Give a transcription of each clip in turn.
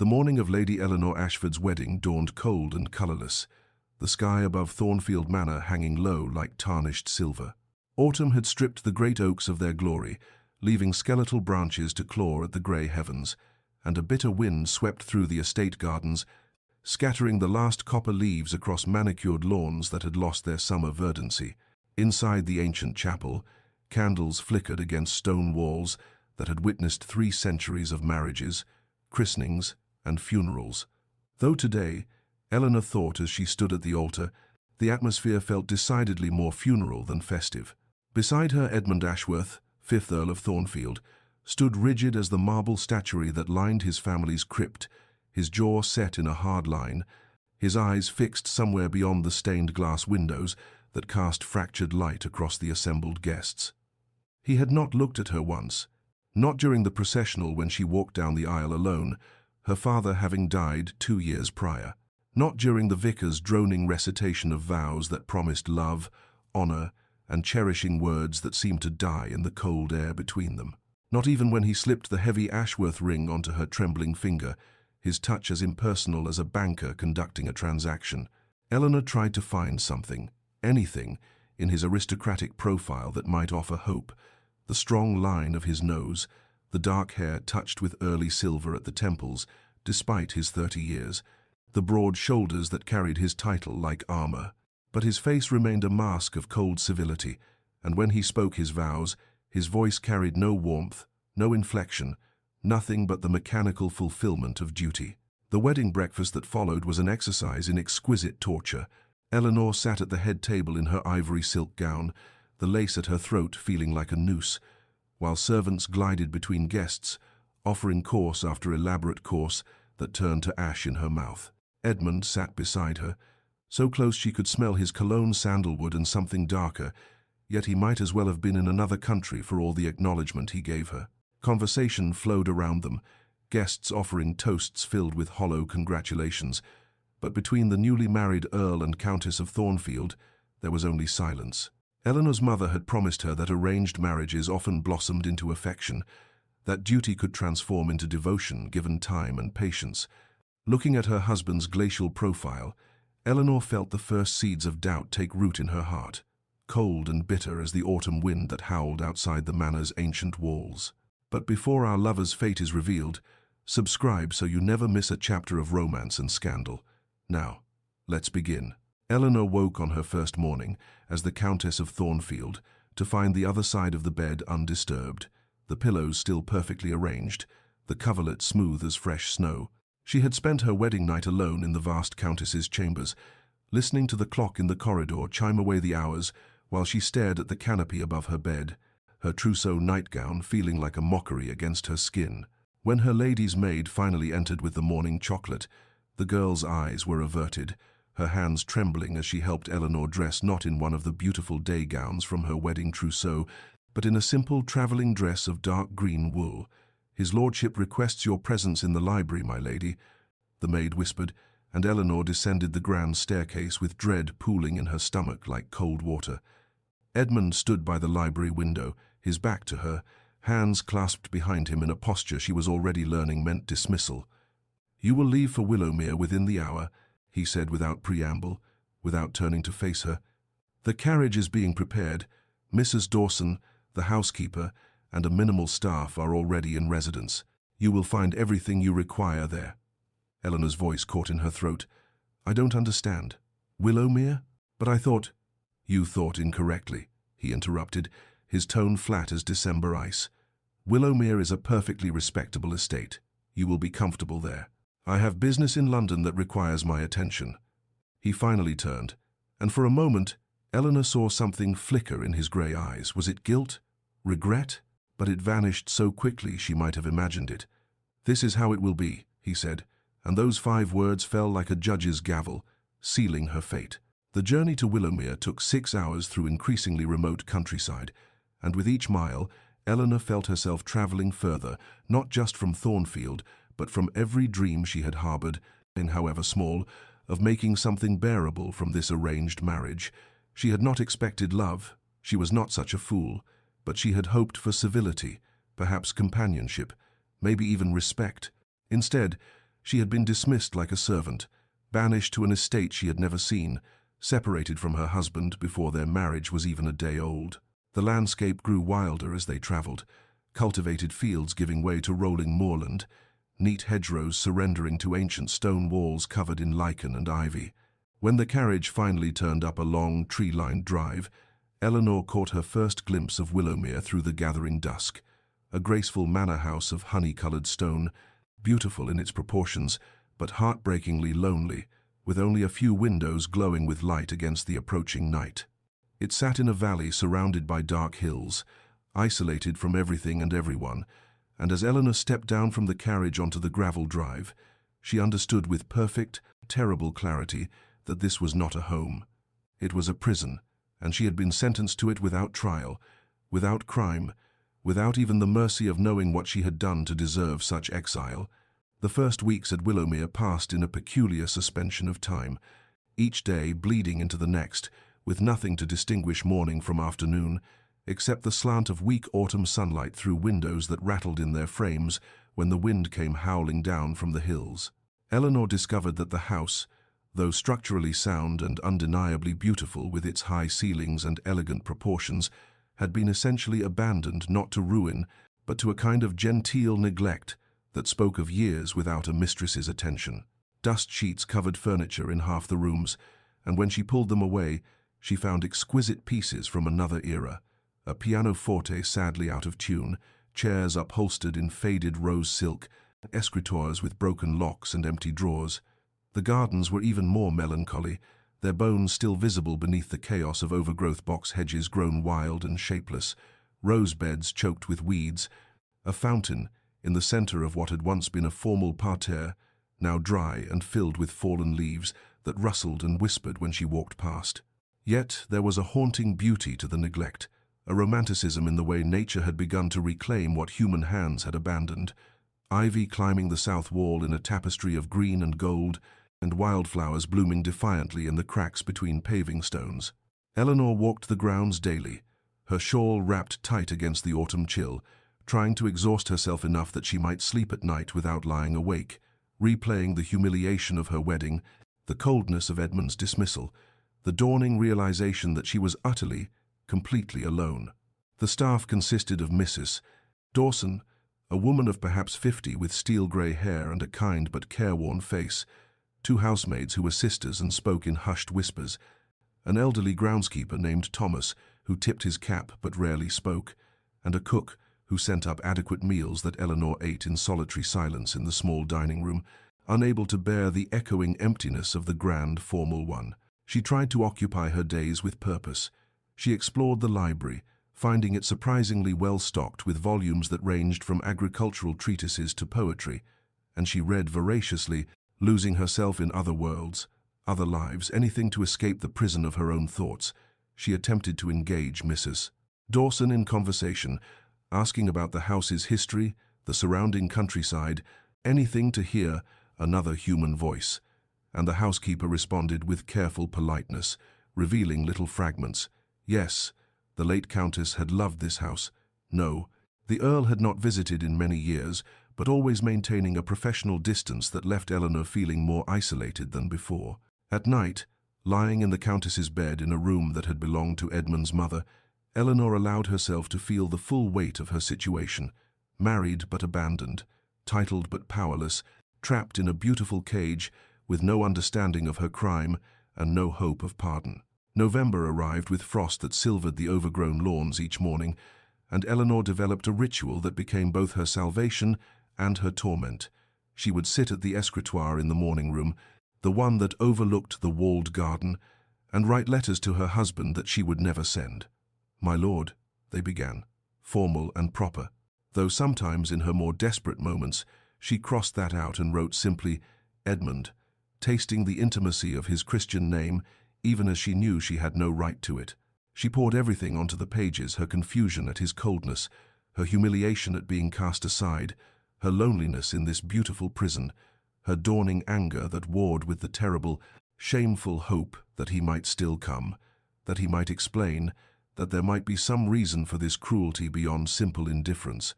The morning of Lady Eleanor Ashford's wedding dawned cold and colourless, the sky above Thornfield Manor hanging low like tarnished silver. Autumn had stripped the great oaks of their glory, leaving skeletal branches to claw at the grey heavens, and a bitter wind swept through the estate gardens, scattering the last copper leaves across manicured lawns that had lost their summer verdancy. Inside the ancient chapel, candles flickered against stone walls that had witnessed 3 centuries of marriages, christenings, and funerals. Though today, Eleanor thought as she stood at the altar, the atmosphere felt decidedly more funeral than festive. Beside her, Edmund Ashworth, 5th Earl of Thornfield, stood rigid as the marble statuary that lined his family's crypt, his jaw set in a hard line, his eyes fixed somewhere beyond the stained glass windows that cast fractured light across the assembled guests. He had not looked at her once, not during the processional when she walked down the aisle alone, her father having died 2 years prior, not during the vicar's droning recitation of vows that promised love, honour, and cherishing words that seemed to die in the cold air between them. Not even when he slipped the heavy Ashworth ring onto her trembling finger, his touch as impersonal as a banker conducting a transaction. Eleanor tried to find something, anything, in his aristocratic profile that might offer hope. The strong line of his nose, the dark hair touched with early silver at the temples, despite his 30 years, the broad shoulders that carried his title like armor. But his face remained a mask of cold civility, and when he spoke his vows, his voice carried no warmth, no inflection, nothing but the mechanical fulfillment of duty. The wedding breakfast that followed was an exercise in exquisite torture. Eleanor sat at the head table in her ivory silk gown, the lace at her throat feeling like a noose, while servants glided between guests, offering course after elaborate course that turned to ash in her mouth. Edmund sat beside her, so close she could smell his cologne, sandalwood, and something darker, yet he might as well have been in another country for all the acknowledgement he gave her. Conversation flowed around them, guests offering toasts filled with hollow congratulations, but between the newly married Earl and Countess of Thornfield, there was only silence. Eleanor's mother had promised her that arranged marriages often blossomed into affection, that duty could transform into devotion given time and patience. Looking at her husband's glacial profile, Eleanor felt the first seeds of doubt take root in her heart, cold and bitter as the autumn wind that howled outside the manor's ancient walls. But before our lover's fate is revealed, subscribe so you never miss a chapter of romance and scandal. Now, let's begin. Eleanor woke on her first morning, as the Countess of Thornfield, to find the other side of the bed undisturbed, the pillows still perfectly arranged, the coverlet smooth as fresh snow. She had spent her wedding night alone in the vast Countess's chambers, listening to the clock in the corridor chime away the hours while she stared at the canopy above her bed, her trousseau nightgown feeling like a mockery against her skin. When her lady's maid finally entered with the morning chocolate, the girl's eyes were averted, her hands trembling as she helped Eleanor dress not in one of the beautiful day gowns from her wedding trousseau, but in a simple travelling dress of dark green wool. "His lordship requests your presence in the library, my lady," the maid whispered, and Eleanor descended the grand staircase with dread pooling in her stomach like cold water. Edmund stood by the library window, his back to her, hands clasped behind him in a posture she was already learning meant dismissal. "You will leave for Willowmere within the hour," he said without preamble, without turning to face her. "The carriage is being prepared. Mrs. Dawson, the housekeeper, and a minimal staff are already in residence. You will find everything you require there." Eleanor's voice caught in her throat. "I don't understand. Willowmere? But I thought—" "You thought incorrectly," he interrupted, his tone flat as December ice. "Willowmere is a perfectly respectable estate. You will be comfortable there. I have business in London that requires my attention." He finally turned, and for a moment, Eleanor saw something flicker in his grey eyes. Was it guilt? Regret? But it vanished so quickly she might have imagined it. "This is how it will be," he said, and those 5 words fell like a judge's gavel, sealing her fate. The journey to Willowmere took 6 hours through increasingly remote countryside, and with each mile, Eleanor felt herself travelling further, not just from Thornfield, but from every dream she had harboured, in however small, of making something bearable from this arranged marriage. She had not expected love, she was not such a fool, but she had hoped for civility, perhaps companionship, maybe even respect. Instead, She had been dismissed like a servant, banished to an estate she had never seen, separated from her husband before their marriage was even a day old. The landscape grew wilder as they travelled, cultivated fields giving way to rolling moorland, neat hedgerows surrendering to ancient stone walls covered in lichen and ivy. When the carriage finally turned up a long, tree-lined drive, Eleanor caught her first glimpse of Willowmere through the gathering dusk, a graceful manor house of honey-coloured stone, beautiful in its proportions, but heartbreakingly lonely, with only a few windows glowing with light against the approaching night. It sat in a valley surrounded by dark hills, isolated from everything and everyone, and as Eleanor stepped down from the carriage onto the gravel drive, she understood with perfect, terrible clarity that this was not a home. It was a prison, and she had been sentenced to it without trial, without crime, without even the mercy of knowing what she had done to deserve such exile. The first weeks at Willowmere passed in a peculiar suspension of time, each day bleeding into the next, with nothing to distinguish morning from afternoon, except the slant of weak autumn sunlight through windows that rattled in their frames when the wind came howling down from the hills. Eleanor discovered that the house, though structurally sound and undeniably beautiful with its high ceilings and elegant proportions, had been essentially abandoned not to ruin, but to a kind of genteel neglect that spoke of years without a mistress's attention. Dust sheets covered furniture in half the rooms, and when she pulled them away, she found exquisite pieces from another era, a pianoforte sadly out of tune, chairs upholstered in faded rose silk, escritoires with broken locks and empty drawers. The gardens were even more melancholy, their bones still visible beneath the chaos of overgrowth box hedges grown wild and shapeless, rose beds choked with weeds, a fountain in the center of what had once been a formal parterre, now dry and filled with fallen leaves that rustled and whispered when she walked past. Yet there was a haunting beauty to the neglect, a romanticism in the way nature had begun to reclaim what human hands had abandoned, ivy climbing the south wall in a tapestry of green and gold, and wildflowers blooming defiantly in the cracks between paving stones. Eleanor walked the grounds daily, her shawl wrapped tight against the autumn chill, trying to exhaust herself enough that she might sleep at night without lying awake, replaying the humiliation of her wedding, the coldness of Edmund's dismissal, the dawning realization that she was utterly, completely alone. The staff consisted of Mrs. Dawson, a woman of perhaps 50 with steel-grey hair and a kind but careworn face, two housemaids who were sisters and spoke in hushed whispers, an elderly groundskeeper named Thomas who tipped his cap but rarely spoke, and a cook who sent up adequate meals that Eleanor ate in solitary silence in the small dining room, unable to bear the echoing emptiness of the grand, formal one. She tried to occupy her days with purpose. She explored the library, finding it surprisingly well stocked with volumes that ranged from agricultural treatises to poetry, and she read voraciously, losing herself in other worlds, other lives, anything to escape the prison of her own thoughts. She attempted to engage Mrs. Dawson in conversation, asking about the house's history, the surrounding countryside, anything to hear another human voice, and the housekeeper responded with careful politeness, revealing little fragments. Yes, the late Countess had loved this house. No, the Earl had not visited in many years, but always maintaining a professional distance that left Eleanor feeling more isolated than before. At night, lying in the Countess's bed in a room that had belonged to Edmund's mother, Eleanor allowed herself to feel the full weight of her situation, married but abandoned, titled but powerless, trapped in a beautiful cage with no understanding of her crime and no hope of pardon. November arrived with frost that silvered the overgrown lawns each morning, and Eleanor developed a ritual that became both her salvation and her torment. She would sit at the escritoire in the morning room, the one that overlooked the walled garden, and write letters to her husband that she would never send. "My lord," they began, formal and proper, though sometimes in her more desperate moments she crossed that out and wrote simply, "Edmund," tasting the intimacy of his Christian name even as she knew she had no right to it. She poured everything onto the pages, her confusion at his coldness, her humiliation at being cast aside, her loneliness in this beautiful prison, her dawning anger that warred with the terrible, shameful hope that he might still come, that he might explain, that there might be some reason for this cruelty beyond simple indifference.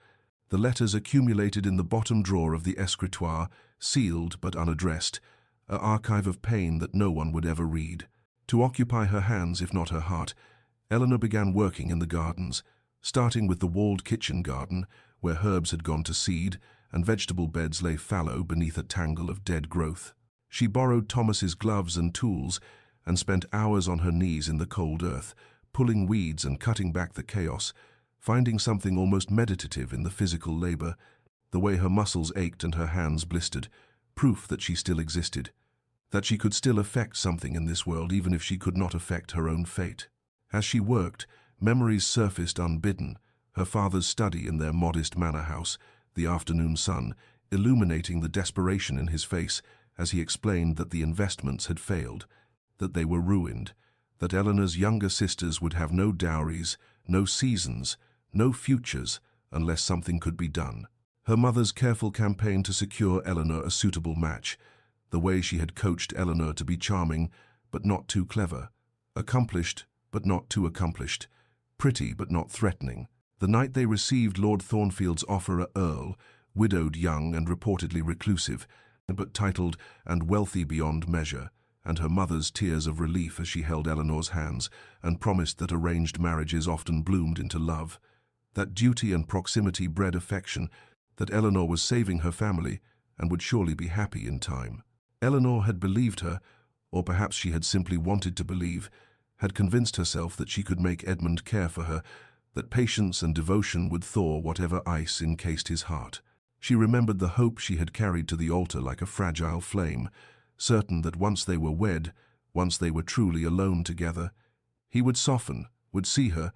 The letters accumulated in the bottom drawer of the escritoire, sealed but unaddressed, an archive of pain that no one would ever read. To occupy her hands, if not her heart, Eleanor began working in the gardens, starting with the walled kitchen garden, where herbs had gone to seed and vegetable beds lay fallow beneath a tangle of dead growth. She borrowed Thomas's gloves and tools and spent hours on her knees in the cold earth, pulling weeds and cutting back the chaos, finding something almost meditative in the physical labor, the way her muscles ached and her hands blistered, proof that she still existed, that she could still affect something in this world even if she could not affect her own fate. As she worked, memories surfaced unbidden, her father's study in their modest manor house, the afternoon sun, illuminating the desperation in his face as he explained that the investments had failed, that they were ruined, that Eleanor's younger sisters would have no dowries, no seasons, no futures, unless something could be done. Her mother's careful campaign to secure Eleanor a suitable match, the way she had coached Eleanor to be charming but not too clever, accomplished but not too accomplished, pretty but not threatening. The night they received Lord Thornfield's offer, a earl, widowed, young and reportedly reclusive, but titled and wealthy beyond measure, and her mother's tears of relief as she held Eleanor's hands and promised that arranged marriages often bloomed into love, that duty and proximity bred affection, that Eleanor was saving her family and would surely be happy in time. Eleanor had believed her, or perhaps she had simply wanted to believe, had convinced herself that she could make Edmund care for her, that patience and devotion would thaw whatever ice encased his heart. She remembered the hope she had carried to the altar like a fragile flame, certain that once they were wed, once they were truly alone together, he would soften, would see her,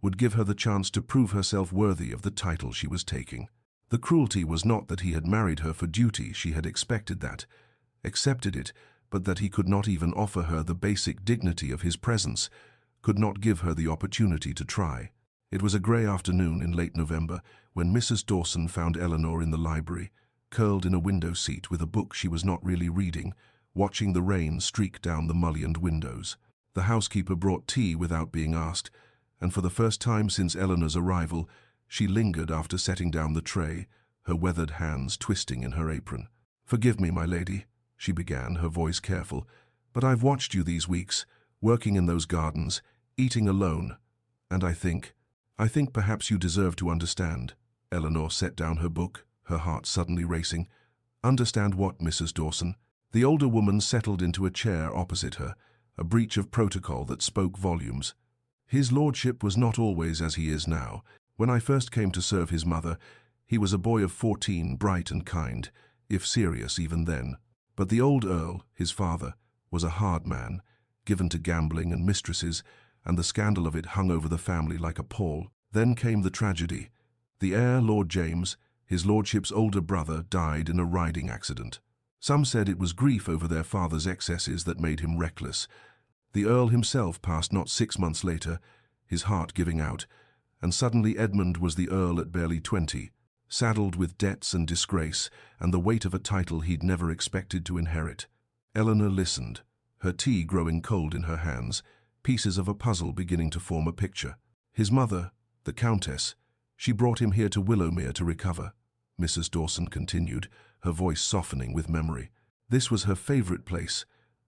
would give her the chance to prove herself worthy of the title she was taking. The cruelty was not that he had married her for duty, she had expected that, accepted it, but that he could not even offer her the basic dignity of his presence, could not give her the opportunity to try. It was a grey afternoon in late November when Mrs. Dawson found Eleanor in the library, curled in a window seat with a book she was not really reading, watching the rain streak down the mullioned windows. The housekeeper brought tea without being asked, and for the first time since Eleanor's arrival, she lingered after setting down the tray, her weathered hands twisting in her apron. "Forgive me, my lady," she began, her voice careful, "but I've watched you these weeks, working in those gardens, eating alone, and I think perhaps you deserve to understand." Eleanor set down her book, her heart suddenly racing. "Understand what, Mrs. Dawson?" The older woman settled into a chair opposite her, a breach of protocol that spoke volumes. "His lordship was not always as he is now. When I first came to serve his mother, he was a boy of 14, bright and kind, if serious even then. But the old earl, his father, was a hard man, given to gambling and mistresses, and the scandal of it hung over the family like a pall. Then came the tragedy. The heir, Lord James, his lordship's older brother, died in a riding accident. Some said it was grief over their father's excesses that made him reckless. The earl himself passed not 6 months later, his heart giving out, and suddenly Edmund was the earl at barely 20, saddled with debts and disgrace and the weight of a title he'd never expected to inherit. Eleanor listened, her tea growing cold in her hands, pieces of a puzzle beginning to form a picture. His mother, the Countess, she brought him here to Willowmere to recover, Mrs. Dawson continued, her voice softening with memory. This was her favourite place,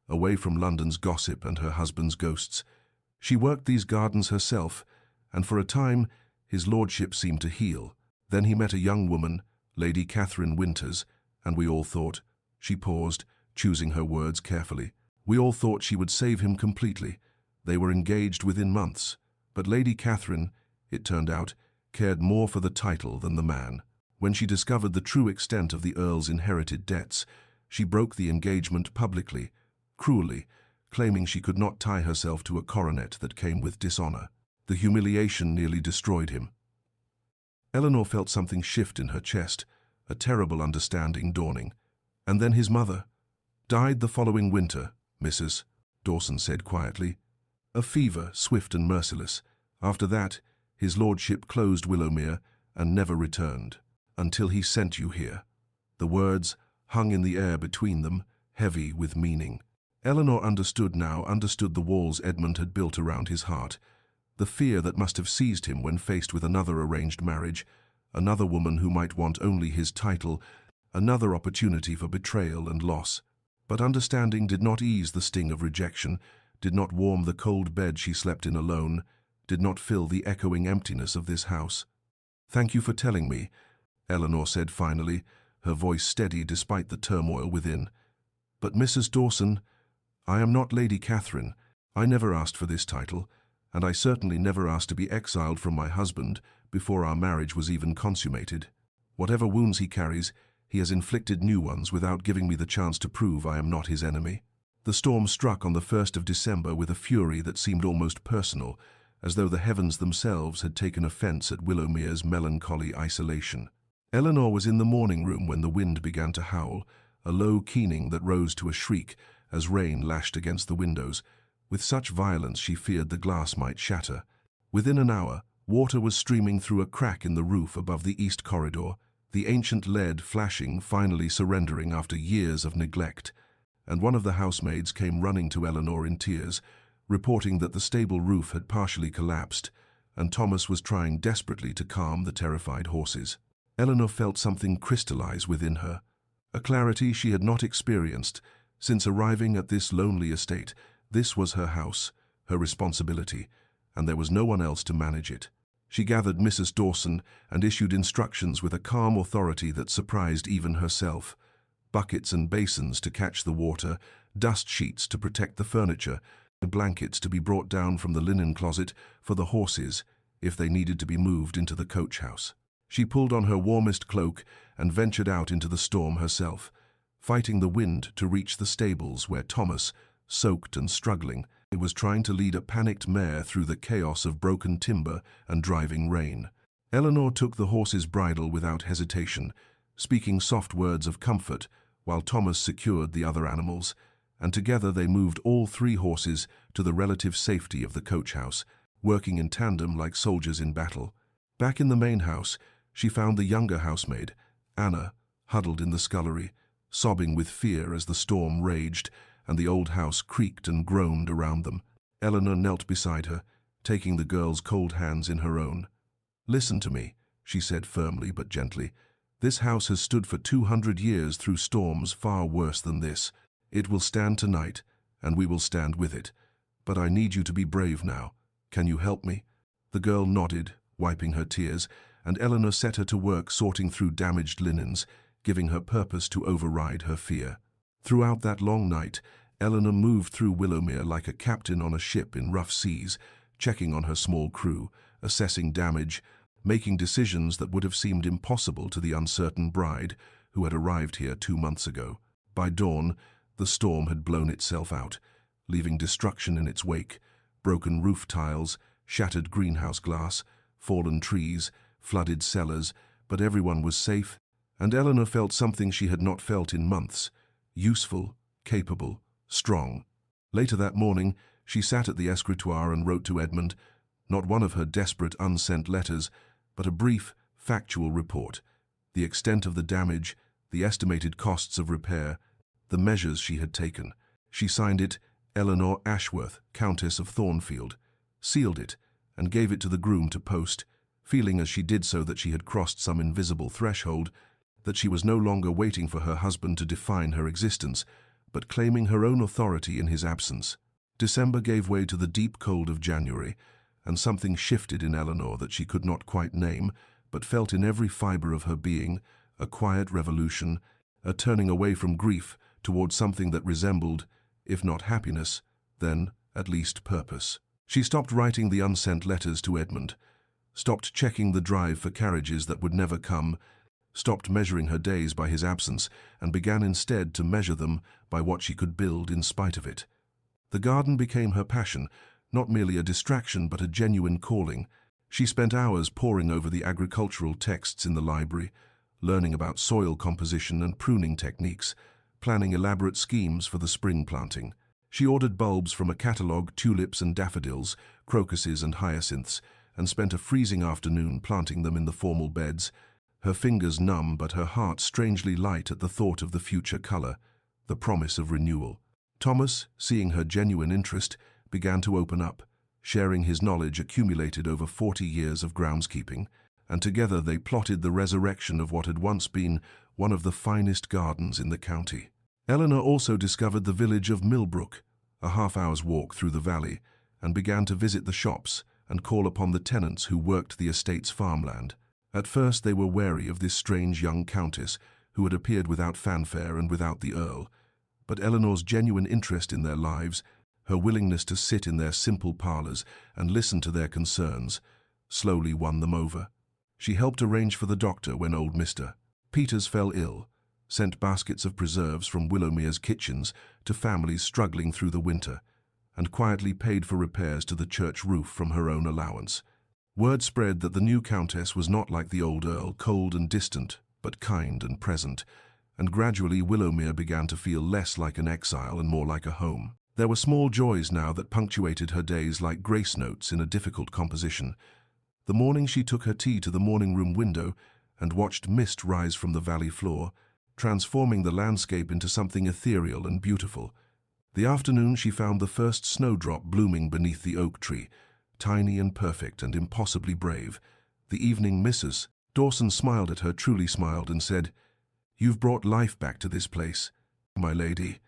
away from London's gossip and her husband's ghosts. She worked these gardens herself, and for a time his lordship seemed to heal. Then he met a young woman, Lady Catherine Winters, and we all thought, she paused, choosing her words carefully, we all thought she would save him completely. They were engaged within months, but Lady Catherine, it turned out, cared more for the title than the man. When she discovered the true extent of the earl's inherited debts, she broke the engagement publicly, cruelly, claiming she could not tie herself to a coronet that came with dishonor. The humiliation nearly destroyed him. Eleanor felt something shift in her chest, a terrible understanding dawning. And then his mother died the following winter, Mrs. Dawson said quietly. A fever, swift and merciless. After that, his lordship closed Willowmere and never returned, until he sent you here. The words hung in the air between them, heavy with meaning. Eleanor understood now, understood the walls Edmund had built around his heart, the fear that must have seized him when faced with another arranged marriage, another woman who might want only his title, Another opportunity for betrayal and loss. But understanding did not ease the sting of rejection, did not warm the cold bed she slept in alone, did not fill the echoing emptiness of this house. "Thank you for telling me," Eleanor said finally, her voice steady despite the turmoil within. "But Mrs. Dawson, I am not Lady Catherine. I never asked for this title, and I certainly never asked to be exiled from my husband before our marriage was even consummated. Whatever wounds he carries, he has inflicted new ones without giving me the chance to prove I am not his enemy." The storm struck on the 1st of December with a fury that seemed almost personal, as though the heavens themselves had taken offense at Willowmere's melancholy isolation. Eleanor was in the morning room when the wind began to howl, a low keening that rose to a shriek as rain lashed against the windows, with such violence she feared the glass might shatter. Within an hour, water was streaming through a crack in the roof above the east corridor, the ancient lead flashing, finally surrendering after years of neglect, and one of the housemaids came running to Eleanor in tears, reporting that the stable roof had partially collapsed, and Thomas was trying desperately to calm the terrified horses. Eleanor felt something crystallize within her, a clarity she had not experienced since arriving at this lonely estate. This was her house, her responsibility, and there was no one else to manage it. She gathered Mrs. Dawson and issued instructions with a calm authority that surprised even herself. Buckets and basins to catch the water, dust sheets to protect the furniture, blankets to be brought down from the linen closet for the horses if they needed to be moved into the coach house. She pulled on her warmest cloak and ventured out into the storm herself, fighting the wind to reach the stables where Thomas, soaked and struggling, was trying to lead a panicked mare through the chaos of broken timber and driving rain. Eleanor took the horse's bridle without hesitation, speaking soft words of comfort while Thomas secured the other animals, and together they moved all 3 horses to the relative safety of the coach house, working in tandem like soldiers in battle. Back in the main house, she found the younger housemaid, Anna, huddled in the scullery, sobbing with fear as the storm raged and the old house creaked and groaned around them. Eleanor knelt beside her, taking the girl's cold hands in her own. "Listen to me," she said firmly but gently. "This house has stood for 200 years through storms far worse than this. It will stand tonight, and we will stand with it. But I need you to be brave now. Can you help me?" The girl nodded, wiping her tears, and Eleanor set her to work sorting through damaged linens, giving her purpose to override her fear. Throughout that long night, Eleanor moved through Willowmere like a captain on a ship in rough seas, checking on her small crew, assessing damage, making decisions that would have seemed impossible to the uncertain bride who had arrived here 2 months ago. By dawn, the storm had blown itself out, leaving destruction in its wake, broken roof tiles, shattered greenhouse glass, fallen trees, flooded cellars, but everyone was safe, and Eleanor felt something she had not felt in months: useful, capable, strong. Later that morning, she sat at the escritoire and wrote to Edmund, not one of her desperate unsent letters, but a brief, factual report: the extent of the damage, the estimated costs of repair, the measures she had taken. She signed it Eleanor Ashworth, Countess of Thornfield, sealed it, and gave it to the groom to post, feeling as she did so that she had crossed some invisible threshold, that she was no longer waiting for her husband to define her existence, but claiming her own authority in his absence. December gave way to the deep cold of January, and something shifted in Eleanor that she could not quite name, but felt in every fiber of her being, a quiet revolution, a turning away from grief toward something that resembled, if not happiness, then at least purpose. She stopped writing the unsent letters to Edmund, stopped checking the drive for carriages that would never come, stopped measuring her days by his absence, and began instead to measure them by what she could build in spite of it. The garden became her passion, not merely a distraction but a genuine calling. She spent hours poring over the agricultural texts in the library, learning about soil composition and pruning techniques, planning elaborate schemes for the spring planting. She ordered bulbs from a catalogue, tulips and daffodils, crocuses and hyacinths, and spent a freezing afternoon planting them in the formal beds, her fingers numb but her heart strangely light at the thought of the future color, the promise of renewal. Thomas, seeing her genuine interest, began to open up, sharing his knowledge accumulated over 40 years of groundskeeping, and together they plotted the resurrection of what had once been one of the finest gardens in the county. Eleanor also discovered the village of Millbrook, a half-hour's walk through the valley, and began to visit the shops and call upon the tenants who worked the estate's farmland. At first they were wary of this strange young countess who had appeared without fanfare and without the earl, but Eleanor's genuine interest in their lives, her willingness to sit in their simple parlors and listen to their concerns, slowly won them over. She helped arrange for the doctor when old Mr. Peters fell ill, sent baskets of preserves from Willowmere's kitchens to families struggling through the winter, and quietly paid for repairs to the church roof from her own allowance. Word spread that the new countess was not like the old earl, cold and distant, but kind and present, and gradually Willowmere began to feel less like an exile and more like a home. There were small joys now that punctuated her days like grace notes in a difficult composition. The morning she took her tea to the morning-room window and watched mist rise from the valley floor, transforming the landscape into something ethereal and beautiful. The afternoon she found the first snowdrop blooming beneath the oak tree, tiny and perfect and impossibly brave. The evening Mrs. Dawson smiled at her, truly smiled, and said, "You've brought life back to this place, my lady."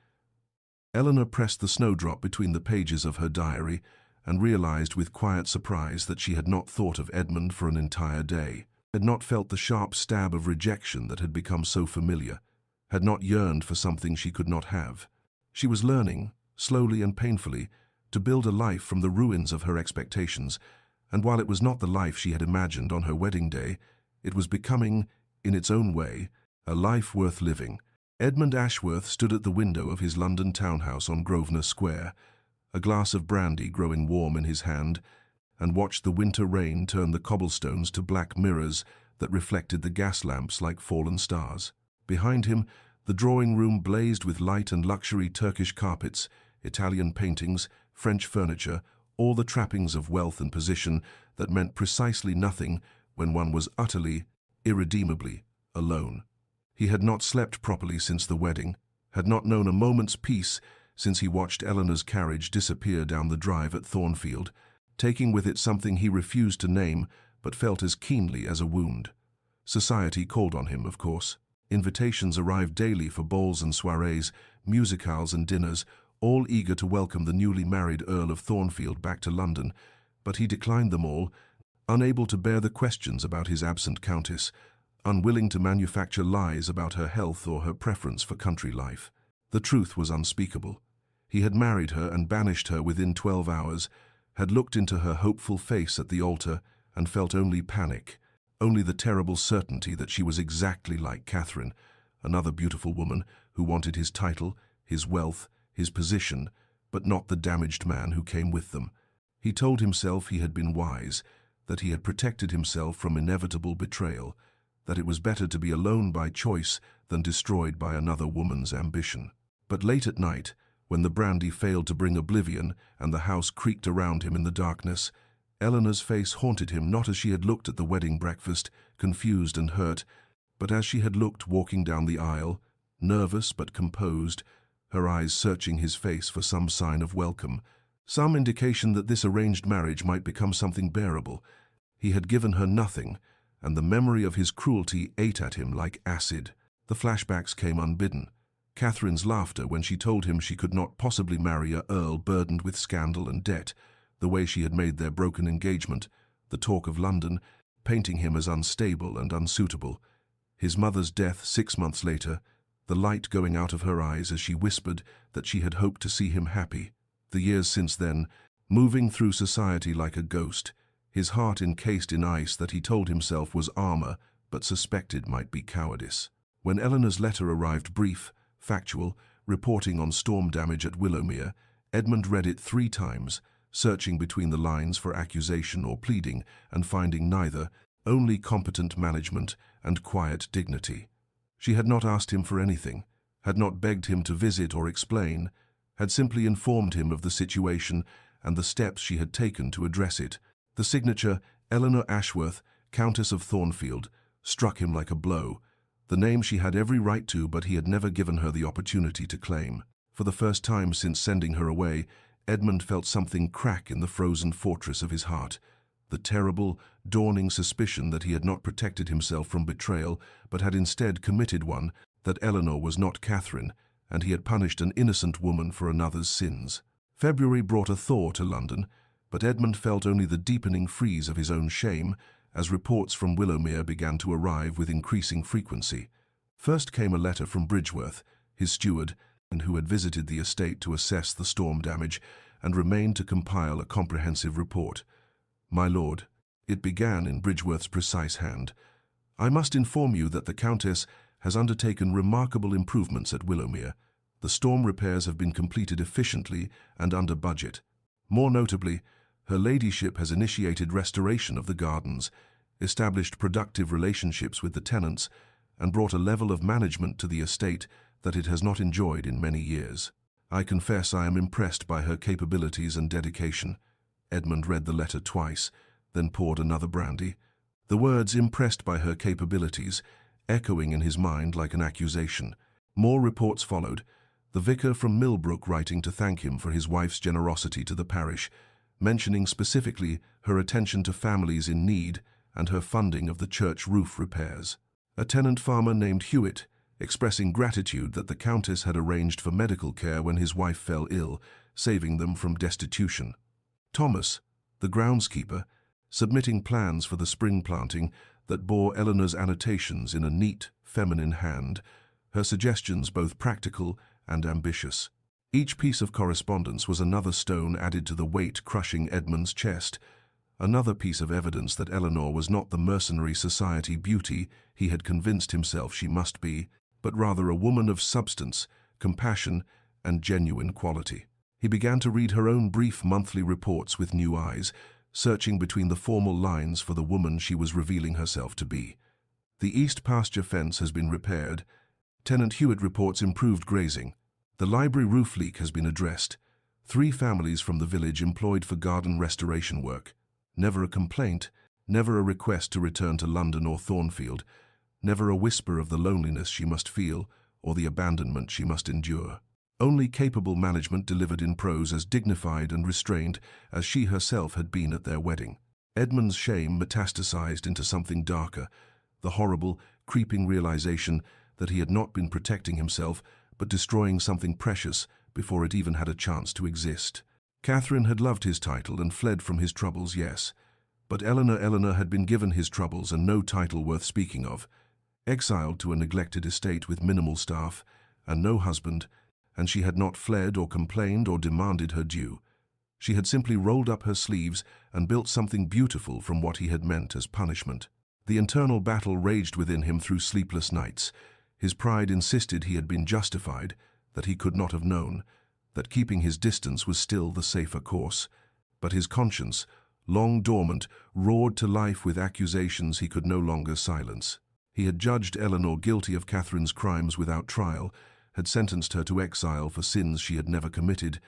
Eleanor pressed the snowdrop between the pages of her diary and realized with quiet surprise that she had not thought of Edmund for an entire day, had not felt the sharp stab of rejection that had become so familiar, had not yearned for something she could not have. She was learning, slowly and painfully, to build a life from the ruins of her expectations, and while it was not the life she had imagined on her wedding day, it was becoming, in its own way, a life worth living. Edmund Ashworth stood at the window of his London townhouse on Grosvenor Square, a glass of brandy growing warm in his hand, and watched the winter rain turn the cobblestones to black mirrors that reflected the gas lamps like fallen stars. Behind him, the drawing-room blazed with light and luxury: Turkish carpets, Italian paintings, French furniture, all the trappings of wealth and position that meant precisely nothing when one was utterly, irredeemably alone. He had not slept properly since the wedding, had not known a moment's peace since he watched Eleanor's carriage disappear down the drive at Thornfield, taking with it something he refused to name but felt as keenly as a wound. Society called on him, of course. Invitations arrived daily for balls and soirees, musicales and dinners, all eager to welcome the newly married Earl of Thornfield back to London, but he declined them all, unable to bear the questions about his absent countess, unwilling to manufacture lies about her health or her preference for country life. The truth was unspeakable. He had married her and banished her within 12 hours, had looked into her hopeful face at the altar and felt only panic, only the terrible certainty that she was exactly like Catherine, another beautiful woman who wanted his title, his wealth, his position, but not the damaged man who came with them. He told himself he had been wise, that he had protected himself from inevitable betrayal, that it was better to be alone by choice than destroyed by another woman's ambition. But late at night, when the brandy failed to bring oblivion and the house creaked around him in the darkness, Eleanor's face haunted him, not as she had looked at the wedding breakfast, confused and hurt, but as she had looked walking down the aisle, nervous but composed, her eyes searching his face for some sign of welcome, some indication that this arranged marriage might become something bearable. He had given her nothing, and the memory of his cruelty ate at him like acid. The flashbacks came unbidden. Catherine's laughter when she told him she could not possibly marry a earl burdened with scandal and debt, the way she had made their broken engagement, the talk of London, painting him as unstable and unsuitable. His mother's death 6 months later, the light going out of her eyes as she whispered that she had hoped to see him happy. The years since then, moving through society like a ghost, his heart encased in ice that he told himself was armor but suspected might be cowardice. When Eleanor's letter arrived, brief, factual, reporting on storm damage at Willowmere, Edmund read it 3 times, searching between the lines for accusation or pleading and finding neither, only competent management and quiet dignity. She had not asked him for anything, had not begged him to visit or explain, had simply informed him of the situation and the steps she had taken to address it. The signature, Eleanor Ashworth, Countess of Thornfield, struck him like a blow, the name she had every right to, but he had never given her the opportunity to claim. For the first time since sending her away, Edmund felt something crack in the frozen fortress of his heart. the terrible, dawning suspicion that he had not protected himself from betrayal, but had instead committed one, that Eleanor was not Catherine, and he had punished an innocent woman for another's sins. February brought a thaw to London, but Edmund felt only the deepening freeze of his own shame as reports from Willowmere began to arrive with increasing frequency. First came a letter from Bridgeworth, his steward, and who had visited the estate to assess the storm damage and remained to compile a comprehensive report. "My lord," it began in Bridgeworth's precise hand, "I must inform you that the Countess has undertaken remarkable improvements at Willowmere. The storm repairs have been completed efficiently and under budget. More notably, her ladyship has initiated restoration of the gardens, established productive relationships with the tenants, and brought a level of management to the estate that it has not enjoyed in many years. I confess I am impressed by her capabilities and dedication." Edmund read the letter twice, then poured another brandy. The words "impressed by her capabilities" echoing in his mind like an accusation. More reports followed, the vicar from Millbrook writing to thank him for his wife's generosity to the parish, mentioning specifically her attention to families in need and her funding of the church roof repairs. A tenant farmer named Hewitt, expressing gratitude that the Countess had arranged for medical care when his wife fell ill, saving them from destitution. Thomas, the groundskeeper, submitting plans for the spring planting that bore Eleanor's annotations in a neat, feminine hand, her suggestions both practical and ambitious. Each piece of correspondence was another stone added to the weight crushing Edmund's chest, another piece of evidence that Eleanor was not the mercenary society beauty he had convinced himself she must be, but rather a woman of substance, compassion, and genuine quality. He began to read her own brief monthly reports with new eyes, searching between the formal lines for the woman she was revealing herself to be. The east pasture fence has been repaired. Tenant Hewitt reports improved grazing. The library roof leak has been addressed. 3 families from the village employed for garden restoration work. Never a complaint, never a request to return to London or Thornfield, never a whisper of the loneliness she must feel or the abandonment she must endure. Only capable management delivered in prose as dignified and restrained as she herself had been at their wedding. Edmund's shame metastasized into something darker, the horrible, creeping realization that he had not been protecting himself but destroying something precious before it even had a chance to exist. Catherine had loved his title and fled from his troubles, yes, but Eleanor had been given his troubles and no title worth speaking of. Exiled to a neglected estate with minimal staff and no husband, and she had not fled or complained or demanded her due. She had simply rolled up her sleeves and built something beautiful from what he had meant as punishment. The internal battle raged within him through sleepless nights. His pride insisted he had been justified, that he could not have known, that keeping his distance was still the safer course. But his conscience, long dormant, roared to life with accusations he could no longer silence. He had judged Eleanor guilty of Catherine's crimes without trial, had sentenced her to exile for sins she had never committed,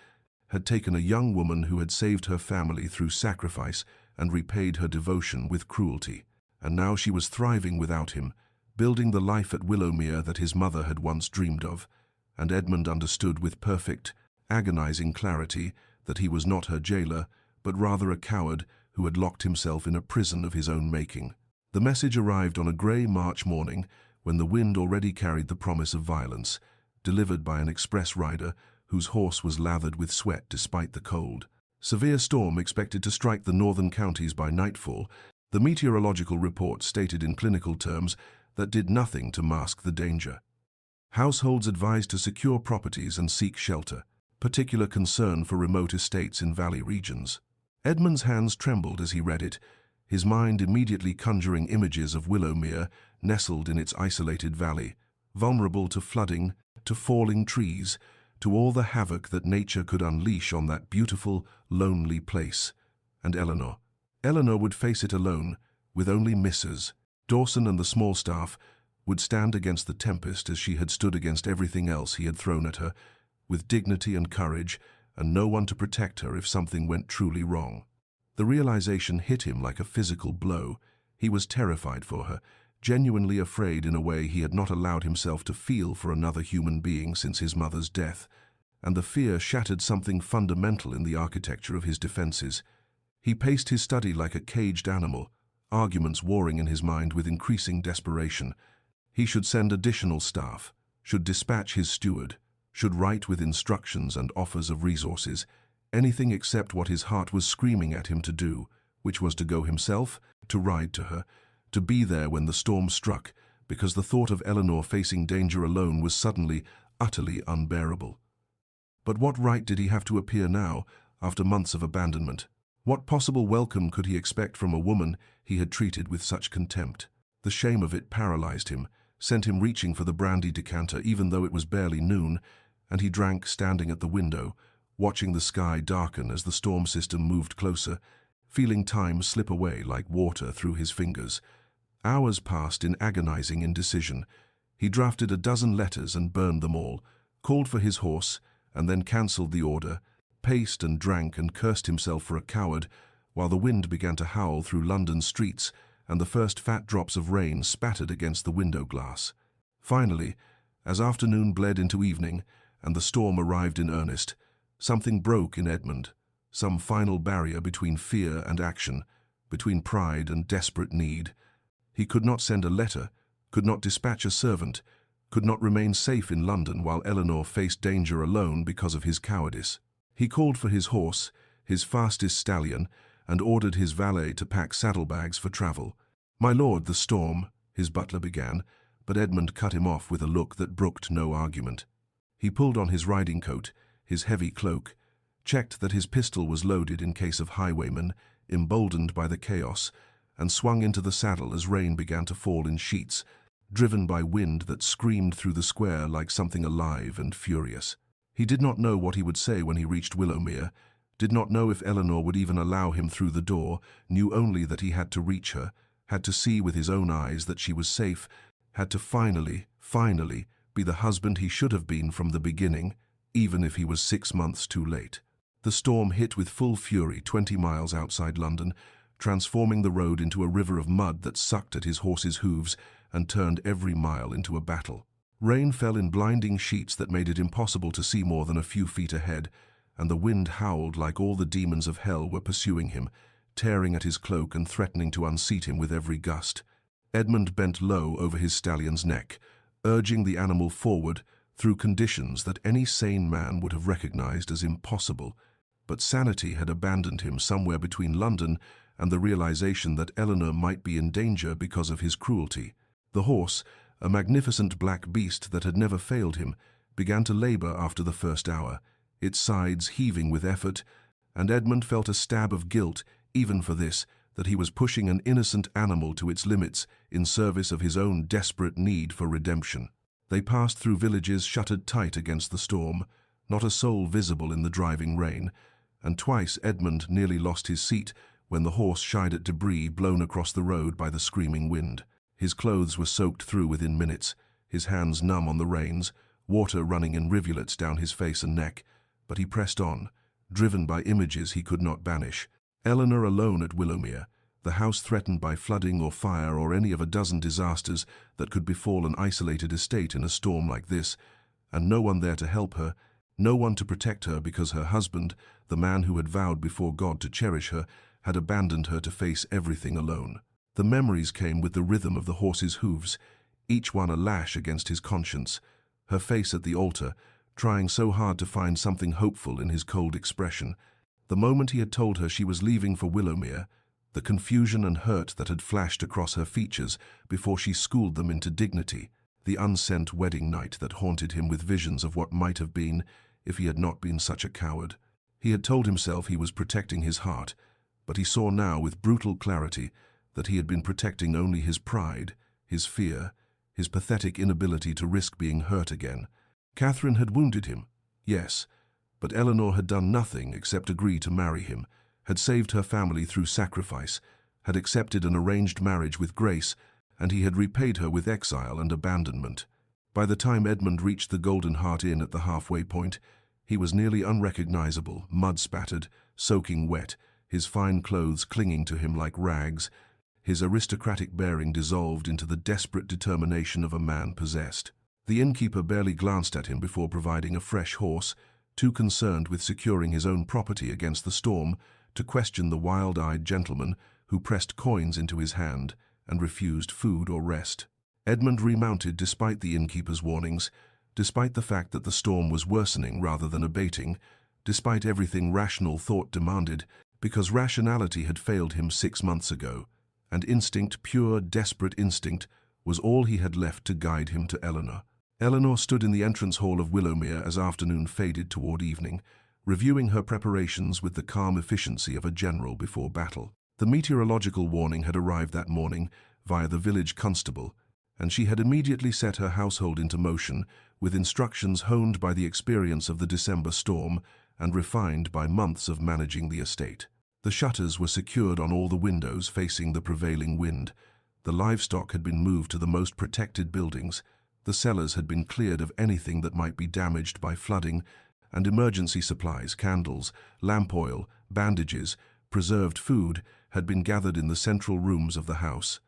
had taken a young woman who had saved her family through sacrifice and repaid her devotion with cruelty. And now she was thriving without him, building the life at Willowmere that his mother had once dreamed of, and Edmund understood with perfect, agonizing clarity that he was not her jailer, but rather a coward who had locked himself in a prison of his own making. The message arrived on a grey March morning when the wind already carried the promise of violence, delivered by an express rider whose horse was lathered with sweat despite the cold. Severe storm expected to strike the northern counties by nightfall. The meteorological report stated in clinical terms that did nothing to mask the danger. Households advised to secure properties and seek shelter, particular concern for remote estates in valley regions. Edmund's hands trembled as he read it, his mind immediately conjuring images of Willowmere nestled in its isolated valley, vulnerable to flooding, to falling trees, to all the havoc that nature could unleash on that beautiful, lonely place. And Eleanor. Eleanor would face it alone, with only Mrs. Dawson and the small staff, would stand against the tempest as she had stood against everything else he had thrown at her, with dignity and courage, and no one to protect her if something went truly wrong. The realization hit him like a physical blow. He was terrified for her, genuinely afraid in a way he had not allowed himself to feel for another human being since his mother's death, and the fear shattered something fundamental in the architecture of his defenses. He paced his study like a caged animal, arguments warring in his mind with increasing desperation. He should send additional staff, should dispatch his steward, should write with instructions and offers of resources, anything except what his heart was screaming at him to do, which was to go himself, to ride to her, to be there when the storm struck, because the thought of Eleanor facing danger alone was suddenly, utterly unbearable. But what right did he have to appear now, after months of abandonment? What possible welcome could he expect from a woman he had treated with such contempt? The shame of it paralyzed him, sent him reaching for the brandy decanter even though it was barely noon, and he drank standing at the window, watching the sky darken as the storm system moved closer, feeling time slip away like water through his fingers. Hours passed in agonizing indecision. He drafted a dozen letters and burned them all, called for his horse, and then cancelled the order, paced and drank and cursed himself for a coward, while the wind began to howl through London's streets and the first fat drops of rain spattered against the window glass. Finally, as afternoon bled into evening and the storm arrived in earnest, something broke in Edmund, some final barrier between fear and action, between pride and desperate need. He could not send a letter, could not dispatch a servant, could not remain safe in London while Eleanor faced danger alone because of his cowardice. He called for his horse, his fastest stallion, and ordered his valet to pack saddlebags for travel. "My lord, the storm," his butler began, but Edmund cut him off with a look that brooked no argument. He pulled on his riding coat, his heavy cloak, checked that his pistol was loaded in case of highwaymen, emboldened by the chaos, and swung into the saddle as rain began to fall in sheets, driven by wind that screamed through the square like something alive and furious. He did not know what he would say when he reached Willowmere, did not know if Eleanor would even allow him through the door, knew only that he had to reach her, had to see with his own eyes that she was safe, had to finally be the husband he should have been from the beginning, even if he was 6 months too late. The storm hit with full fury 20 miles outside London, transforming the road into a river of mud that sucked at his horse's hooves and turned every mile into a battle. Rain fell in blinding sheets that made it impossible to see more than a few feet ahead, and the wind howled like all the demons of hell were pursuing him, tearing at his cloak and threatening to unseat him with every gust. Edmund bent low over his stallion's neck, urging the animal forward through conditions that any sane man would have recognized as impossible. But sanity had abandoned him somewhere between London and the realization that Eleanor might be in danger because of his cruelty. The horse, a magnificent black beast that had never failed him, began to labor after the first hour, its sides heaving with effort, and Edmund felt a stab of guilt, even for this, that he was pushing an innocent animal to its limits in service of his own desperate need for redemption. They passed through villages shuttered tight against the storm, not a soul visible in the driving rain, and twice Edmund nearly lost his seat when the horse shied at debris blown across the road by the screaming wind. His clothes were soaked through within minutes, his hands numb on the reins, water running in rivulets down his face and neck, but he pressed on, driven by images he could not banish. Eleanor alone at Willowmere, the house threatened by flooding or fire or any of a dozen disasters that could befall an isolated estate in a storm like this, and no one there to help her, no one to protect her because her husband, the man who had vowed before God to cherish her, had abandoned her to face everything alone. The memories came with the rhythm of the horse's hooves, each one a lash against his conscience, her face at the altar, trying so hard to find something hopeful in his cold expression. The moment he had told her she was leaving for Willowmere, the confusion and hurt that had flashed across her features before she schooled them into dignity, the unsent wedding night that haunted him with visions of what might have been if he had not been such a coward. He had told himself he was protecting his heart, but he saw now with brutal clarity that he had been protecting only his pride, his fear, his pathetic inability to risk being hurt again. Catherine had wounded him, yes, but Eleanor had done nothing except agree to marry him, had saved her family through sacrifice, had accepted an arranged marriage with grace, and he had repaid her with exile and abandonment. By the time Edmund reached the Golden Hart Inn at the halfway point, he was nearly unrecognizable, mud-spattered, soaking wet, his fine clothes clinging to him like rags, his aristocratic bearing dissolved into the desperate determination of a man possessed. The innkeeper barely glanced at him before providing a fresh horse, too concerned with securing his own property against the storm to question the wild-eyed gentleman who pressed coins into his hand and refused food or rest. Edmund remounted despite the innkeeper's warnings, despite the fact that the storm was worsening rather than abating, despite everything rational thought demanded, because rationality had failed him 6 months ago, and instinct, pure, desperate instinct, was all he had left to guide him to Eleanor. Eleanor stood in the entrance hall of Willowmere as afternoon faded toward evening, reviewing her preparations with the calm efficiency of a general before battle. The meteorological warning had arrived that morning via the village constable, and she had immediately set her household into motion with instructions honed by the experience of the December storm and refined by months of managing the estate. The shutters were secured on all the windows facing the prevailing wind. The livestock had been moved to the most protected buildings. The cellars had been cleared of anything that might be damaged by flooding, and emergency supplies, candles, lamp oil, bandages, preserved food had been gathered in the central rooms of the house.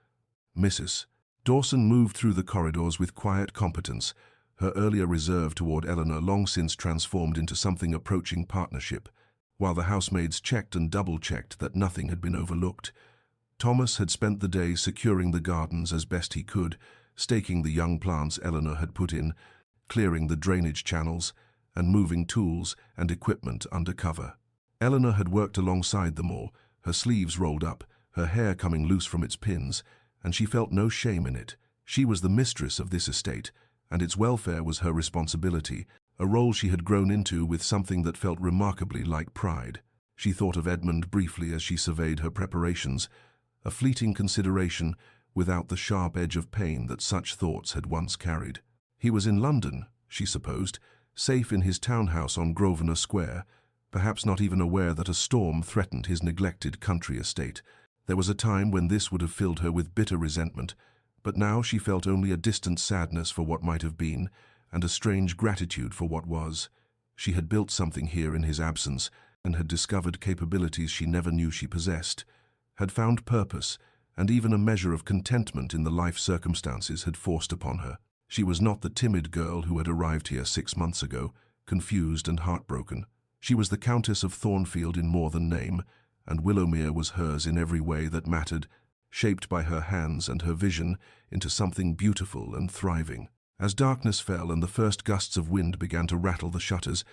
Mrs. Dawson moved through the corridors with quiet competence, her earlier reserve toward Eleanor long since transformed into something approaching partnership, while the housemaids checked and double-checked that nothing had been overlooked. Thomas had spent the day securing the gardens as best he could, staking the young plants Eleanor had put in, clearing the drainage channels, and moving tools and equipment under cover. Eleanor had worked alongside them all, her sleeves rolled up, her hair coming loose from its pins, and she felt no shame in it. She was the mistress of this estate, and its welfare was her responsibility, a role she had grown into with something that felt remarkably like pride. She thought of Edmund briefly as she surveyed her preparations, a fleeting consideration without the sharp edge of pain that such thoughts had once carried. He was in London, she supposed, safe in his townhouse on Grosvenor Square, perhaps not even aware that a storm threatened his neglected country estate. There was a time when this would have filled her with bitter resentment, but now she felt only a distant sadness for what might have been, and a strange gratitude for what was. She had built something here in his absence, and had discovered capabilities she never knew she possessed, had found purpose, and even a measure of contentment in the life circumstances had forced upon her. She was not the timid girl who had arrived here 6 months ago, confused and heartbroken. She was the Countess of Thornfield in more than name, and Willowmere was hers in every way that mattered, shaped by her hands and her vision into something beautiful and thriving. As darkness fell and the first gusts of wind began to rattle the shutters,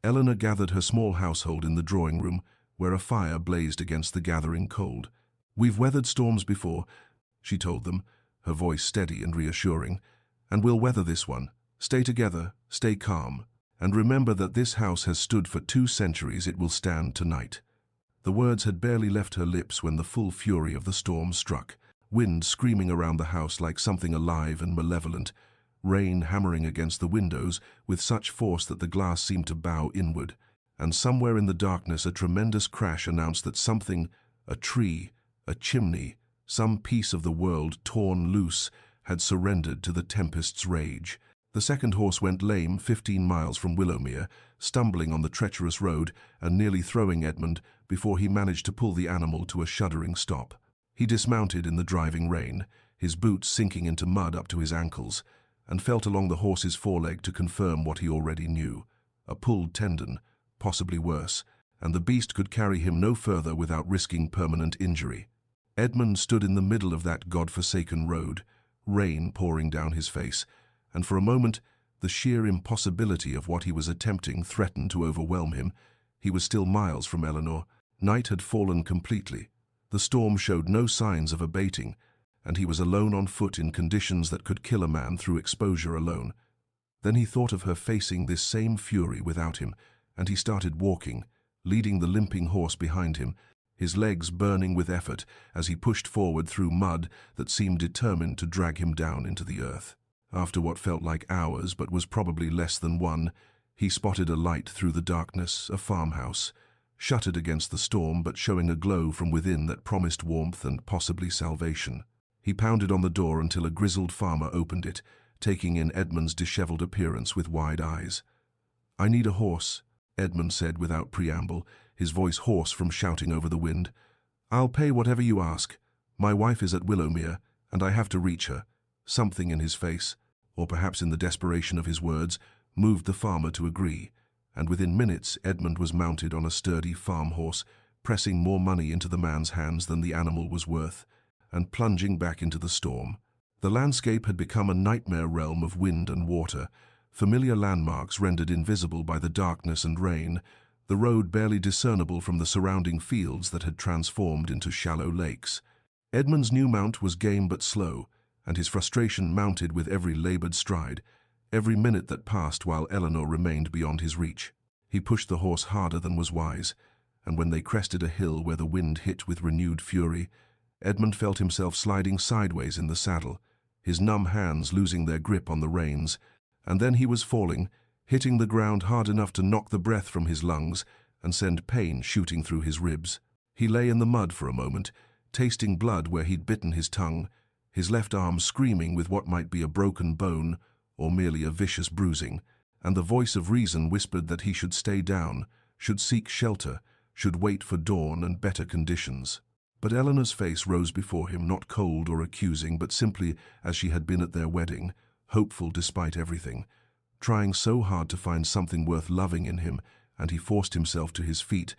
Eleanor gathered her small household in the drawing-room, where a fire blazed against the gathering cold. "We've weathered storms before," she told them, her voice steady and reassuring, "and we'll weather this one. Stay together, stay calm, and remember that this house has stood for 2 centuries. It will stand tonight." The words had barely left her lips when the full fury of the storm struck, wind screaming around the house like something alive and malevolent, rain hammering against the windows with such force that the glass seemed to bow inward, and somewhere in the darkness a tremendous crash announced that something, a tree, a chimney, some piece of the world torn loose, had surrendered to the tempest's rage. The second horse went lame 15 miles from Willowmere, stumbling on the treacherous road and nearly throwing Edmund before he managed to pull the animal to a shuddering stop. He dismounted in the driving rain, his boots sinking into mud up to his ankles, and felt along the horse's foreleg to confirm what he already knew: a pulled tendon, possibly worse, and the beast could carry him no further without risking permanent injury. Edmund stood in the middle of that god-forsaken road, rain pouring down his face, and for a moment the sheer impossibility of what he was attempting threatened to overwhelm him. He was still miles from Eleanor. Night had fallen completely. The storm showed no signs of abating, and he was alone on foot in conditions that could kill a man through exposure alone. Then he thought of her facing this same fury without him, and he started walking, leading the limping horse behind him, his legs burning with effort as he pushed forward through mud that seemed determined to drag him down into the earth. After what felt like hours but was probably less than one, he spotted a light through the darkness, a farmhouse, shuttered against the storm but showing a glow from within that promised warmth and possibly salvation. He pounded on the door until a grizzled farmer opened it, taking in Edmund's disheveled appearance with wide eyes. "I need a horse," Edmund said without preamble, his voice hoarse from shouting over the wind. "I'll pay whatever you ask. My wife is at Willowmere, and I have to reach her." Something in his face, or perhaps in the desperation of his words, moved the farmer to agree, and within minutes Edmund was mounted on a sturdy farm horse, pressing more money into the man's hands than the animal was worth, and plunging back into the storm. The landscape had become a nightmare realm of wind and water, familiar landmarks rendered invisible by the darkness and rain, the road barely discernible from the surrounding fields that had transformed into shallow lakes. Edmund's new mount was game but slow, and his frustration mounted with every labored stride, every minute that passed while Eleanor remained beyond his reach. He pushed the horse harder than was wise, and when they crested a hill where the wind hit with renewed fury, Edmund felt himself sliding sideways in the saddle, his numb hands losing their grip on the reins, and then he was falling, hitting the ground hard enough to knock the breath from his lungs and send pain shooting through his ribs. He lay in the mud for a moment, tasting blood where he'd bitten his tongue, his left arm screaming with what might be a broken bone or merely a vicious bruising, and the voice of reason whispered that he should stay down, should seek shelter, should wait for dawn and better conditions. But Eleanor's face rose before him, not cold or accusing, but simply as she had been at their wedding, hopeful despite everything, trying so hard to find something worth loving in him, and he forced himself to his feet,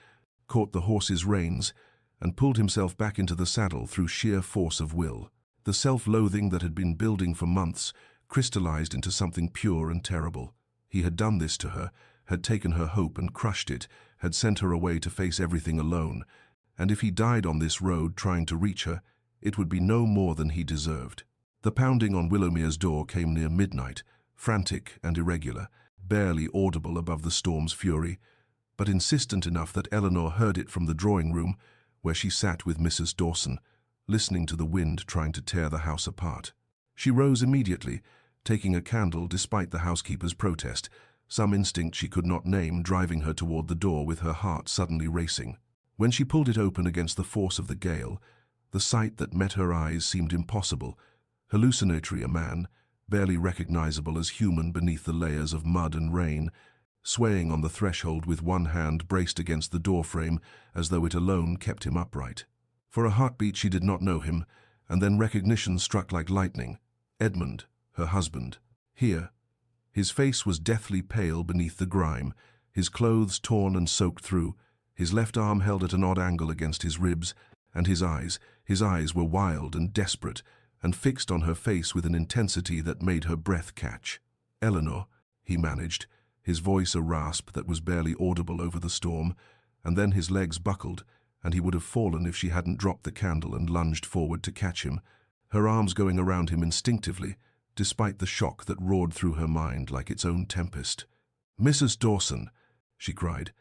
caught the horse's reins, and pulled himself back into the saddle through sheer force of will. The self-loathing that had been building for months crystallized into something pure and terrible. He had done this to her, had taken her hope and crushed it, had sent her away to face everything alone, and if he died on this road trying to reach her, it would be no more than he deserved. The pounding on Willowmere's door came near midnight, frantic and irregular, barely audible above the storm's fury, but insistent enough that Eleanor heard it from the drawing room, where she sat with Mrs. Dawson, listening to the wind trying to tear the house apart. She rose immediately, taking a candle despite the housekeeper's protest, some instinct she could not name driving her toward the door with her heart suddenly racing. When she pulled it open against the force of the gale, the sight that met her eyes seemed impossible, hallucinatory. A man, barely recognizable as human beneath the layers of mud and rain, swaying on the threshold with one hand braced against the doorframe as though it alone kept him upright. For a heartbeat she did not know him, and then recognition struck like lightning. Edmund, her husband, here. His face was deathly pale beneath the grime, his clothes torn and soaked through, his left arm held at an odd angle against his ribs, and his eyes were wild and desperate, and fixed on her face with an intensity that made her breath catch. "Eleanor," he managed, his voice a rasp that was barely audible over the storm, and then his legs buckled, and he would have fallen if she hadn't dropped the candle and lunged forward to catch him, her arms going around him instinctively, despite the shock that roared through her mind like its own tempest. "Mrs. Dawson," she cried,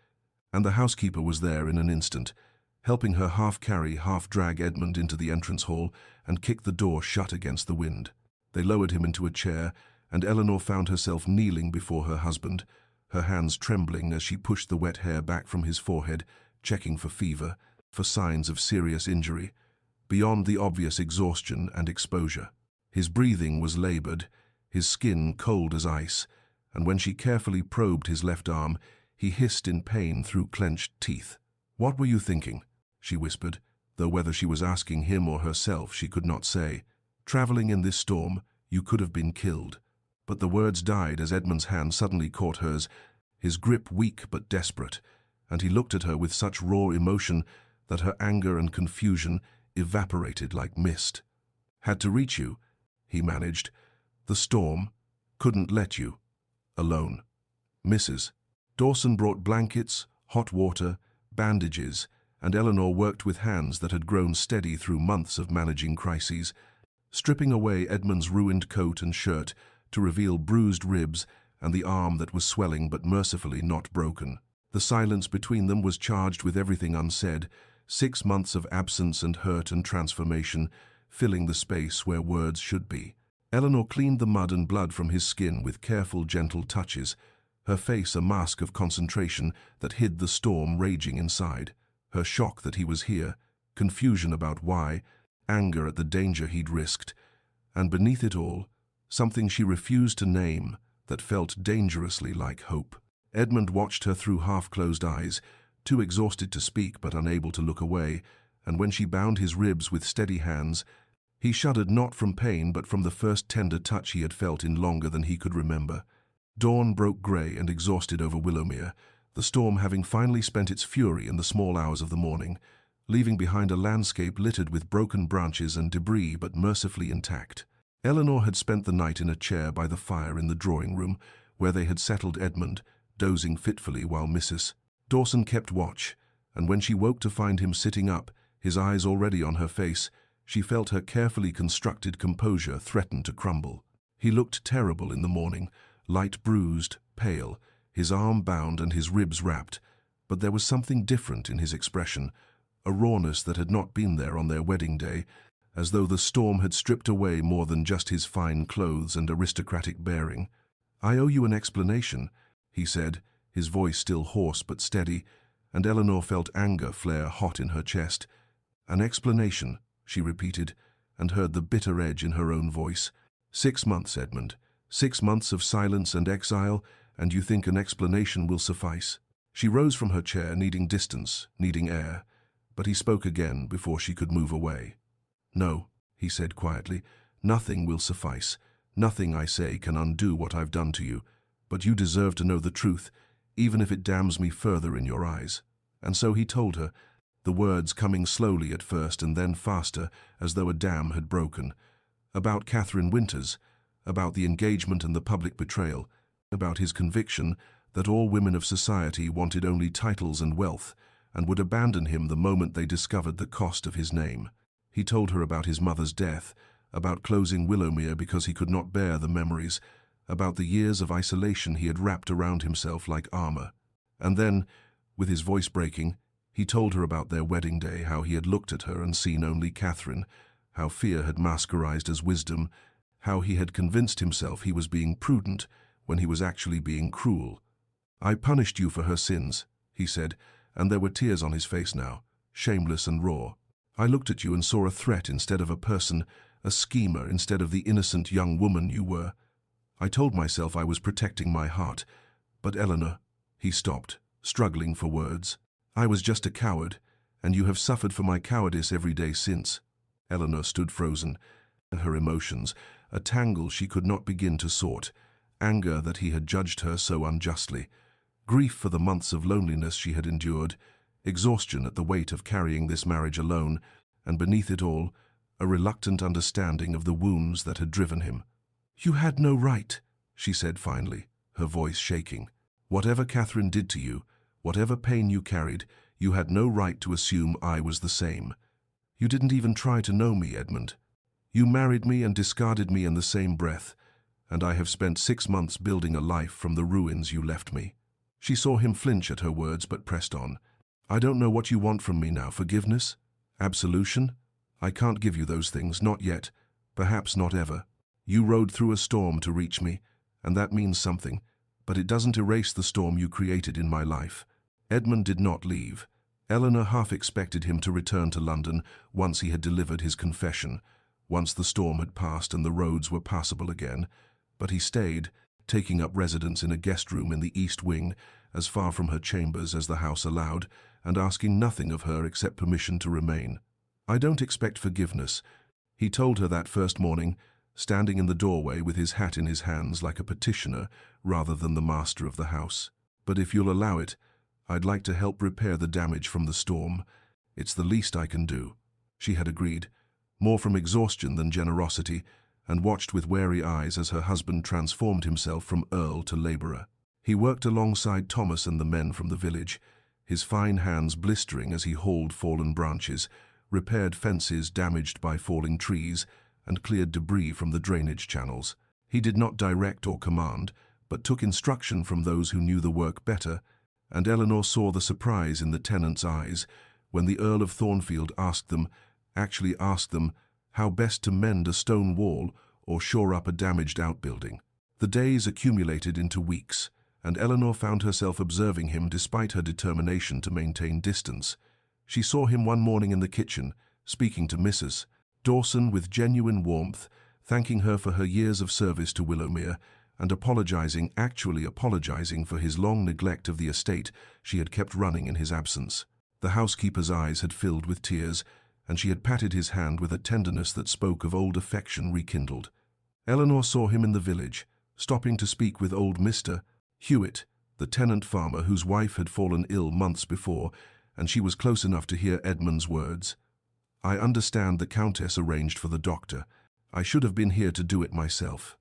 and the housekeeper was there in an instant, helping her half-carry, half-drag Edmund into the entrance hall and kick the door shut against the wind. They lowered him into a chair, and Eleanor found herself kneeling before her husband, her hands trembling as she pushed the wet hair back from his forehead, checking for fever, for signs of serious injury, beyond the obvious exhaustion and exposure. His breathing was labored, his skin cold as ice, and when she carefully probed his left arm, he hissed in pain through clenched teeth. "What were you thinking?" she whispered, though whether she was asking him or herself she could not say. "Traveling in this storm, you could have been killed." But the words died as Edmund's hand suddenly caught hers, his grip weak but desperate, and he looked at her with such raw emotion that her anger and confusion evaporated like mist. "Had to reach you," he managed. "The storm couldn't let you alone." Mrs. Dawson brought blankets, hot water, bandages, and Eleanor worked with hands that had grown steady through months of managing crises, stripping away Edmund's ruined coat and shirt to reveal bruised ribs and the arm that was swelling but mercifully not broken. The silence between them was charged with everything unsaid, 6 months of absence and hurt and transformation, filling the space where words should be. Eleanor cleaned the mud and blood from his skin with careful, gentle touches, her face a mask of concentration that hid the storm raging inside, her shock that he was here, confusion about why, anger at the danger he'd risked, and beneath it all, something she refused to name that felt dangerously like hope. Edmund watched her through half-closed eyes, too exhausted to speak but unable to look away, and when she bound his ribs with steady hands, he shuddered not from pain but from the first tender touch he had felt in longer than he could remember. Dawn broke grey and exhausted over Willowmere, the storm having finally spent its fury in the small hours of the morning, leaving behind a landscape littered with broken branches and debris but mercifully intact. Eleanor had spent the night in a chair by the fire in the drawing-room, where they had settled Edmund, dozing fitfully while Mrs. Dawson kept watch, and when she woke to find him sitting up, his eyes already on her face, she felt her carefully constructed composure threaten to crumble. He looked terrible in the morning, light bruised, pale, his arm bound and his ribs wrapped, but there was something different in his expression, a rawness that had not been there on their wedding day, as though the storm had stripped away more than just his fine clothes and aristocratic bearing. "I owe you an explanation," he said, his voice still hoarse but steady, and Eleanor felt anger flare hot in her chest. "An explanation," she repeated, and heard the bitter edge in her own voice. 6 months, Edmund. 6 months of silence and exile, and you think an explanation will suffice?" She rose from her chair, needing distance, needing air, but he spoke again before she could move away. "No," he said quietly, "nothing will suffice. Nothing I say can undo what I've done to you, but you deserve to know the truth, even if it damns me further in your eyes." And so he told her, the words coming slowly at first and then faster, as though a dam had broken. About Catherine Winters, about the engagement and the public betrayal, about his conviction that all women of society wanted only titles and wealth, and would abandon him the moment they discovered the cost of his name. He told her about his mother's death, about closing Willowmere because he could not bear the memories, about the years of isolation he had wrapped around himself like armor. And then, with his voice breaking, he told her about their wedding day, how he had looked at her and seen only Catherine, how fear had masqueraded as wisdom, how he had convinced himself he was being prudent when he was actually being cruel. "I punished you for her sins," he said, and there were tears on his face now, shameless and raw. "I looked at you and saw a threat instead of a person, a schemer instead of the innocent young woman you were. I told myself I was protecting my heart, but Eleanor—" He stopped, struggling for words. "I was just a coward, and you have suffered for my cowardice every day since." Eleanor stood frozen, her emotions, a tangle she could not begin to sort, anger that he had judged her so unjustly, grief for the months of loneliness she had endured, exhaustion at the weight of carrying this marriage alone, and beneath it all, a reluctant understanding of the wounds that had driven him. "You had no right," she said finally, her voice shaking. "Whatever Catherine did to you, whatever pain you carried, you had no right to assume I was the same. You didn't even try to know me, Edmund. You married me and discarded me in the same breath, and I have spent 6 months building a life from the ruins you left me." She saw him flinch at her words but pressed on. "I don't know what you want from me now. Forgiveness? Absolution? I can't give you those things, not yet, perhaps not ever. You rode through a storm to reach me, and that means something, but it doesn't erase the storm you created in my life." Edmund did not leave. Eleanor half expected him to return to London once he had delivered his confession, once the storm had passed and the roads were passable again, but he stayed, taking up residence in a guest room in the East Wing, as far from her chambers as the house allowed, and asking nothing of her except permission to remain. "I don't expect forgiveness," he told her that first morning, standing in the doorway with his hat in his hands like a petitioner rather than the master of the house. "But if you'll allow it, I'd like to help repair the damage from the storm. It's the least I can do." She had agreed, more from exhaustion than generosity, and watched with wary eyes as her husband transformed himself from earl to labourer. He worked alongside Thomas and the men from the village, his fine hands blistering as he hauled fallen branches, repaired fences damaged by falling trees, and cleared debris from the drainage channels. He did not direct or command, but took instruction from those who knew the work better, and Eleanor saw the surprise in the tenants' eyes when the Earl of Thornfield actually asked them, how best to mend a stone wall or shore up a damaged outbuilding. The days accumulated into weeks, and Eleanor found herself observing him despite her determination to maintain distance. She saw him one morning in the kitchen, speaking to Mrs. Dawson with genuine warmth, thanking her for her years of service to Willowmere, and actually apologizing for his long neglect of the estate she had kept running in his absence. The housekeeper's eyes had filled with tears, and she had patted his hand with a tenderness that spoke of old affection rekindled. Eleanor saw him in the village, stopping to speak with old Mr. Hewitt, the tenant farmer whose wife had fallen ill months before, and she was close enough to hear Edmund's words. "I understand the Countess arranged for the doctor. I should have been here to do it myself.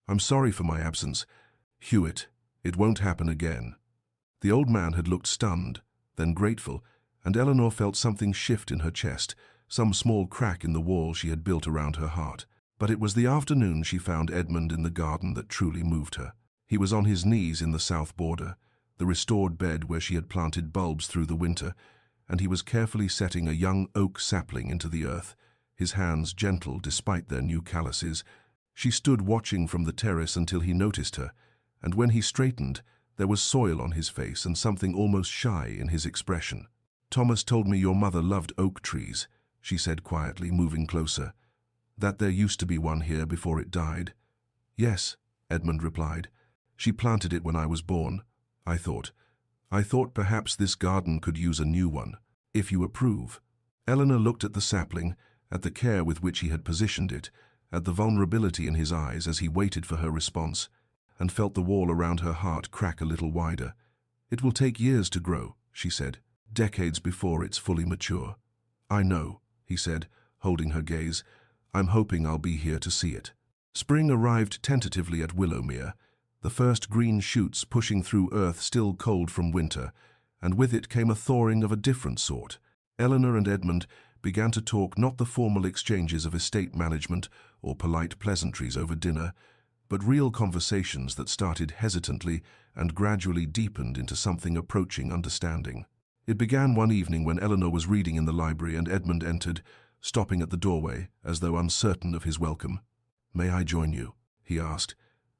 I'm sorry for my absence. Hewitt, it won't happen again." The old man had looked stunned, then grateful, and Eleanor felt something shift in her chest, some small crack in the wall she had built around her heart. But it was the afternoon she found Edmund in the garden that truly moved her. He was on his knees in the south border, the restored bed where she had planted bulbs through the winter, and he was carefully setting a young oak sapling into the earth, his hands gentle despite their new calluses. She stood watching from the terrace until he noticed her, and when he straightened, there was soil on his face and something almost shy in his expression. "Thomas told me your mother loved oak trees," she said quietly, moving closer. "That there used to be one here before it died." "Yes," Edmund replied. "She planted it when I was born. I thought perhaps this garden could use a new one, if you approve." Eleanor looked at the sapling, at the care with which he had positioned it, at the vulnerability in his eyes as he waited for her response, and felt the wall around her heart crack a little wider. "It will take years to grow," she said, "decades before it's fully mature." "I know," he said, holding her gaze. "I'm hoping I'll be here to see it." Spring arrived tentatively at Willowmere, the first green shoots pushing through earth still cold from winter, and with it came a thawing of a different sort. Eleanor and Edmund began to talk not the formal exchanges of estate management or polite pleasantries over dinner, but real conversations that started hesitantly and gradually deepened into something approaching understanding. It began one evening when Eleanor was reading in the library and Edmund entered, stopping at the doorway as though uncertain of his welcome. "May I join you?" he asked,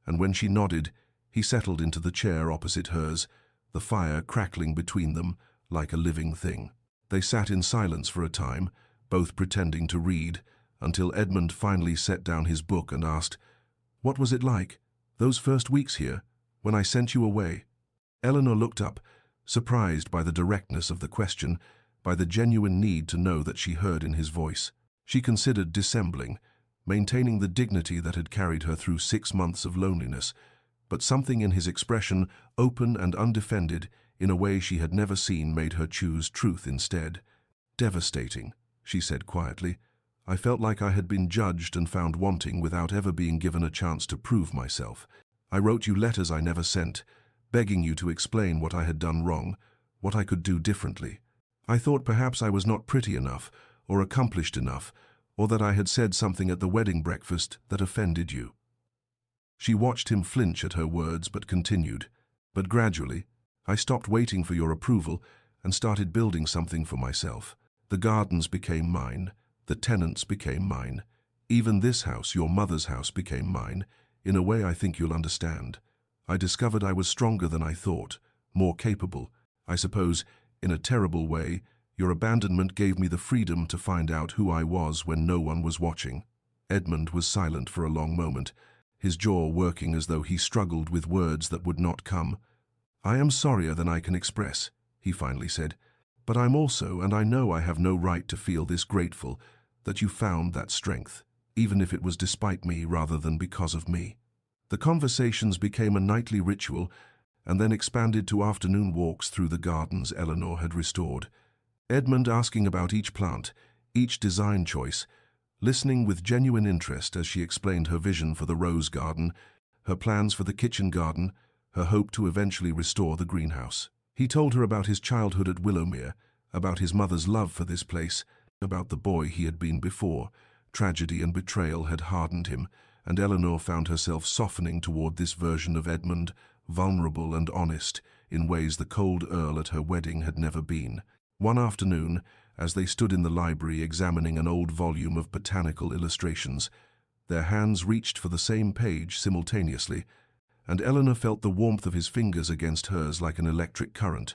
and when she nodded, he settled into the chair opposite hers, the fire crackling between them like a living thing. They sat in silence for a time, both pretending to read, until Edmund finally set down his book and asked, "What was it like, those first weeks here, when I sent you away?" Eleanor looked up, surprised by the directness of the question, by the genuine need to know that she heard in his voice. She considered dissembling, maintaining the dignity that had carried her through 6 months of loneliness, but something in his expression, open and undefended, in a way she had never seen, made her choose truth instead. "Devastating," she said quietly. "I felt like I had been judged and found wanting without ever being given a chance to prove myself. I wrote you letters I never sent, begging you to explain what I had done wrong, what I could do differently. I thought perhaps I was not pretty enough, or accomplished enough, or that I had said something at the wedding breakfast that offended you." She watched him flinch at her words but continued. "But gradually, I stopped waiting for your approval and started building something for myself. The gardens became mine, the tenants became mine. Even this house, your mother's house, became mine, in a way I think you'll understand. I discovered I was stronger than I thought, more capable. I suppose, in a terrible way, your abandonment gave me the freedom to find out who I was when no one was watching." Edmund was silent for a long moment, his jaw working as though he struggled with words that would not come. "I am sorrier than I can express," he finally said, "but I'm also, and I know I have no right to feel this grateful, that you found that strength, even if it was despite me rather than because of me." The conversations became a nightly ritual and then expanded to afternoon walks through the gardens Eleanor had restored. Edmund asking about each plant, each design choice, listening with genuine interest as she explained her vision for the rose garden, her plans for the kitchen garden, her hope to eventually restore the greenhouse. He told her about his childhood at Willowmere, about his mother's love for this place, about the boy he had been before. Tragedy and betrayal had hardened him, and Eleanor found herself softening toward this version of Edmund, vulnerable and honest, in ways the cold Earl at her wedding had never been. One afternoon, as they stood in the library examining an old volume of botanical illustrations, their hands reached for the same page simultaneously, and Eleanor felt the warmth of his fingers against hers like an electric current.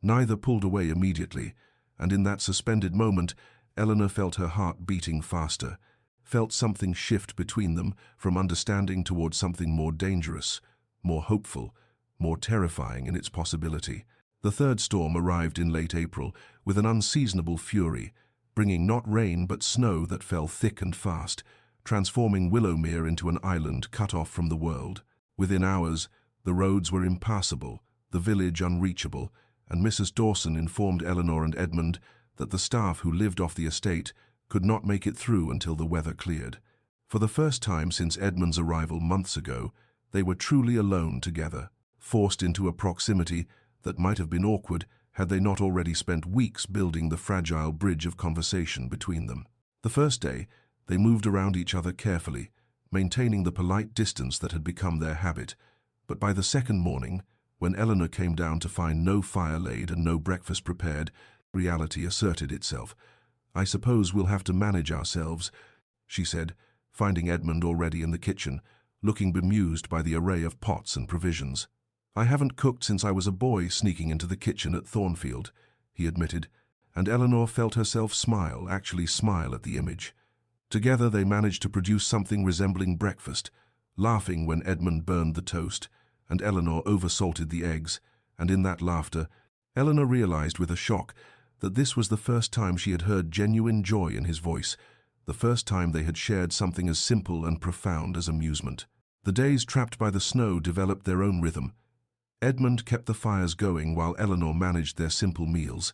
Neither pulled away immediately, and in that suspended moment, Eleanor felt her heart beating faster, felt something shift between them from understanding toward something more dangerous, more hopeful, more terrifying in its possibility. The third storm arrived in late April with an unseasonable fury, bringing not rain but snow that fell thick and fast, transforming Willowmere into an island cut off from the world. Within hours, the roads were impassable, the village unreachable, and Mrs. Dawson informed Eleanor and Edmund that the staff who lived off the estate could not make it through until the weather cleared. For the first time since Edmund's arrival months ago, they were truly alone together, forced into a proximity that might have been awkward had they not already spent weeks building the fragile bridge of conversation between them. The first day, they moved around each other carefully, maintaining the polite distance that had become their habit, but by the second morning, when Eleanor came down to find no fire laid and no breakfast prepared, reality asserted itself. "I suppose we'll have to manage ourselves," she said, finding Edmund already in the kitchen, looking bemused by the array of pots and provisions. "I haven't cooked since I was a boy sneaking into the kitchen at Thornfield," he admitted, and Eleanor felt herself actually smile at the image. Together they managed to produce something resembling breakfast, laughing when Edmund burned the toast, and Eleanor oversalted the eggs, and in that laughter, Eleanor realized with a shock that this was the first time she had heard genuine joy in his voice, the first time they had shared something as simple and profound as amusement. The days trapped by the snow developed their own rhythm. Edmund kept the fires going while Eleanor managed their simple meals.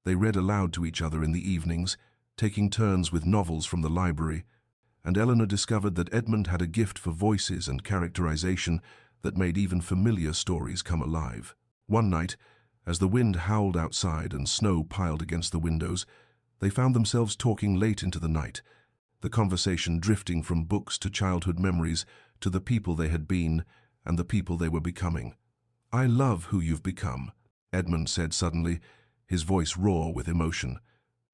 They read aloud to each other in the evenings, taking turns with novels from the library, and Eleanor discovered that Edmund had a gift for voices and characterization that made even familiar stories come alive. One night, as the wind howled outside and snow piled against the windows, they found themselves talking late into the night, the conversation drifting from books to childhood memories to the people they had been and the people they were becoming. "I love who you've become," Edmund said suddenly, his voice raw with emotion.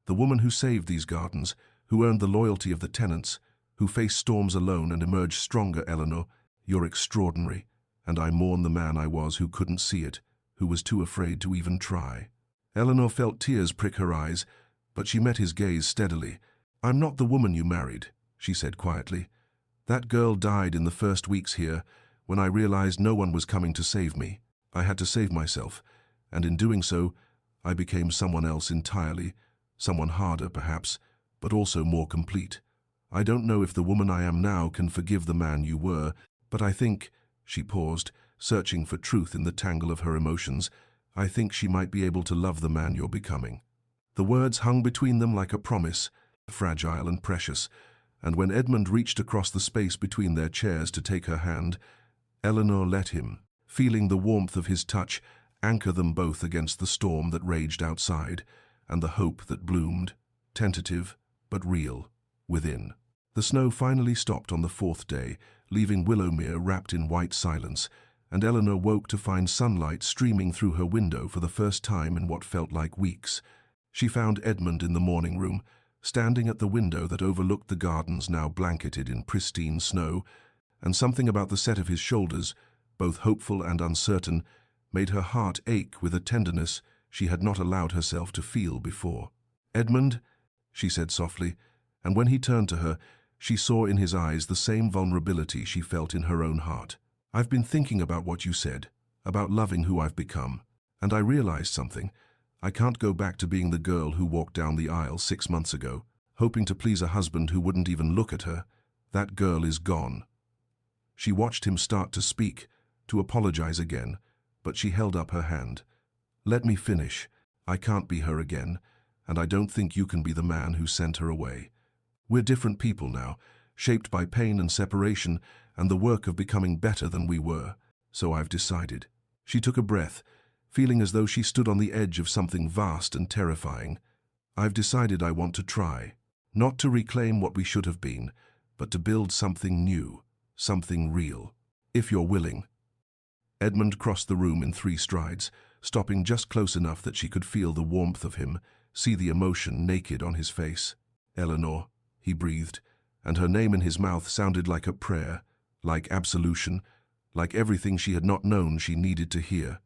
"The woman who saved these gardens, who earned the loyalty of the tenants, who faced storms alone and emerged stronger, Eleanor, you're extraordinary, and I mourn the man I was who couldn't see it, who was too afraid to even try." Eleanor felt tears prick her eyes, but she met his gaze steadily. "I'm not the woman you married," she said quietly. "That girl died in the first weeks here, when I realized no one was coming to save me. I had to save myself, and in doing so, I became someone else entirely, someone harder perhaps, but also more complete. I don't know if the woman I am now can forgive the man you were, but I think," she paused, searching for truth in the tangle of her emotions, "I think she might be able to love the man you're becoming." The words hung between them like a promise, fragile and precious, and when Edmund reached across the space between their chairs to take her hand, Eleanor let him, feeling the warmth of his touch anchor them both against the storm that raged outside and the hope that bloomed, tentative but real, within. The snow finally stopped on the fourth day, leaving Willowmere wrapped in white silence, and Eleanor woke to find sunlight streaming through her window for the first time in what felt like weeks. She found Edmund in the morning room, standing at the window that overlooked the gardens now blanketed in pristine snow, and something about the set of his shoulders, both hopeful and uncertain, made her heart ache with a tenderness she had not allowed herself to feel before. "Edmund," she said softly, and when he turned to her, she saw in his eyes the same vulnerability she felt in her own heart. "I've been thinking about what you said, about loving who I've become, and I realized something. I can't go back to being the girl who walked down the aisle 6 months ago, hoping to please a husband who wouldn't even look at her. That girl is gone." She watched him start to speak, to apologize again, but she held up her hand. "Let me finish. I can't be her again, and I don't think you can be the man who sent her away. We're different people now, shaped by pain and separation and the work of becoming better than we were, so I've decided." She took a breath, feeling as though she stood on the edge of something vast and terrifying. "I've decided I want to try, not to reclaim what we should have been, but to build something new, something real, if you're willing." Edmund crossed the room in 3 strides, stopping just close enough that she could feel the warmth of him, see the emotion naked on his face. "Eleanor," he breathed, and her name in his mouth sounded like a prayer, like absolution, like everything she had not known she needed to hear.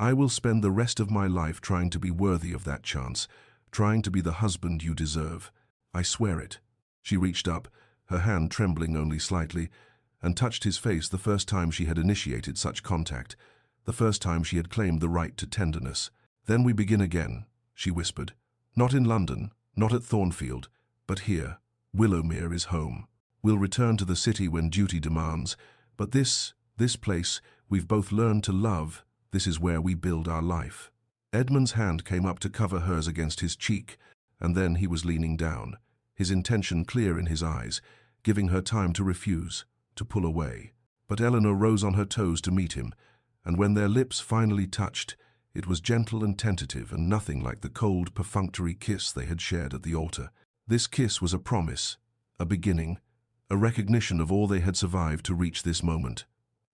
"I will spend the rest of my life trying to be worthy of that chance, trying to be the husband you deserve. I swear it." She reached up, her hand trembling only slightly, and touched his face the first time she had initiated such contact, the first time she had claimed the right to tenderness. "Then we begin again," she whispered. "Not in London, not at Thornfield, but here. Willowmere is home. We'll return to the city when duty demands, but this place we've both learned to love, This is where we build our life." Edmund's hand came up to cover hers against his cheek, and then he was leaning down, his intention clear in his eyes, giving her time to refuse, to pull away. But Eleanor rose on her toes to meet him, and when their lips finally touched, it was gentle and tentative and nothing like the cold, perfunctory kiss they had shared at the altar. This kiss was a promise, a beginning, a recognition of all they had survived to reach this moment.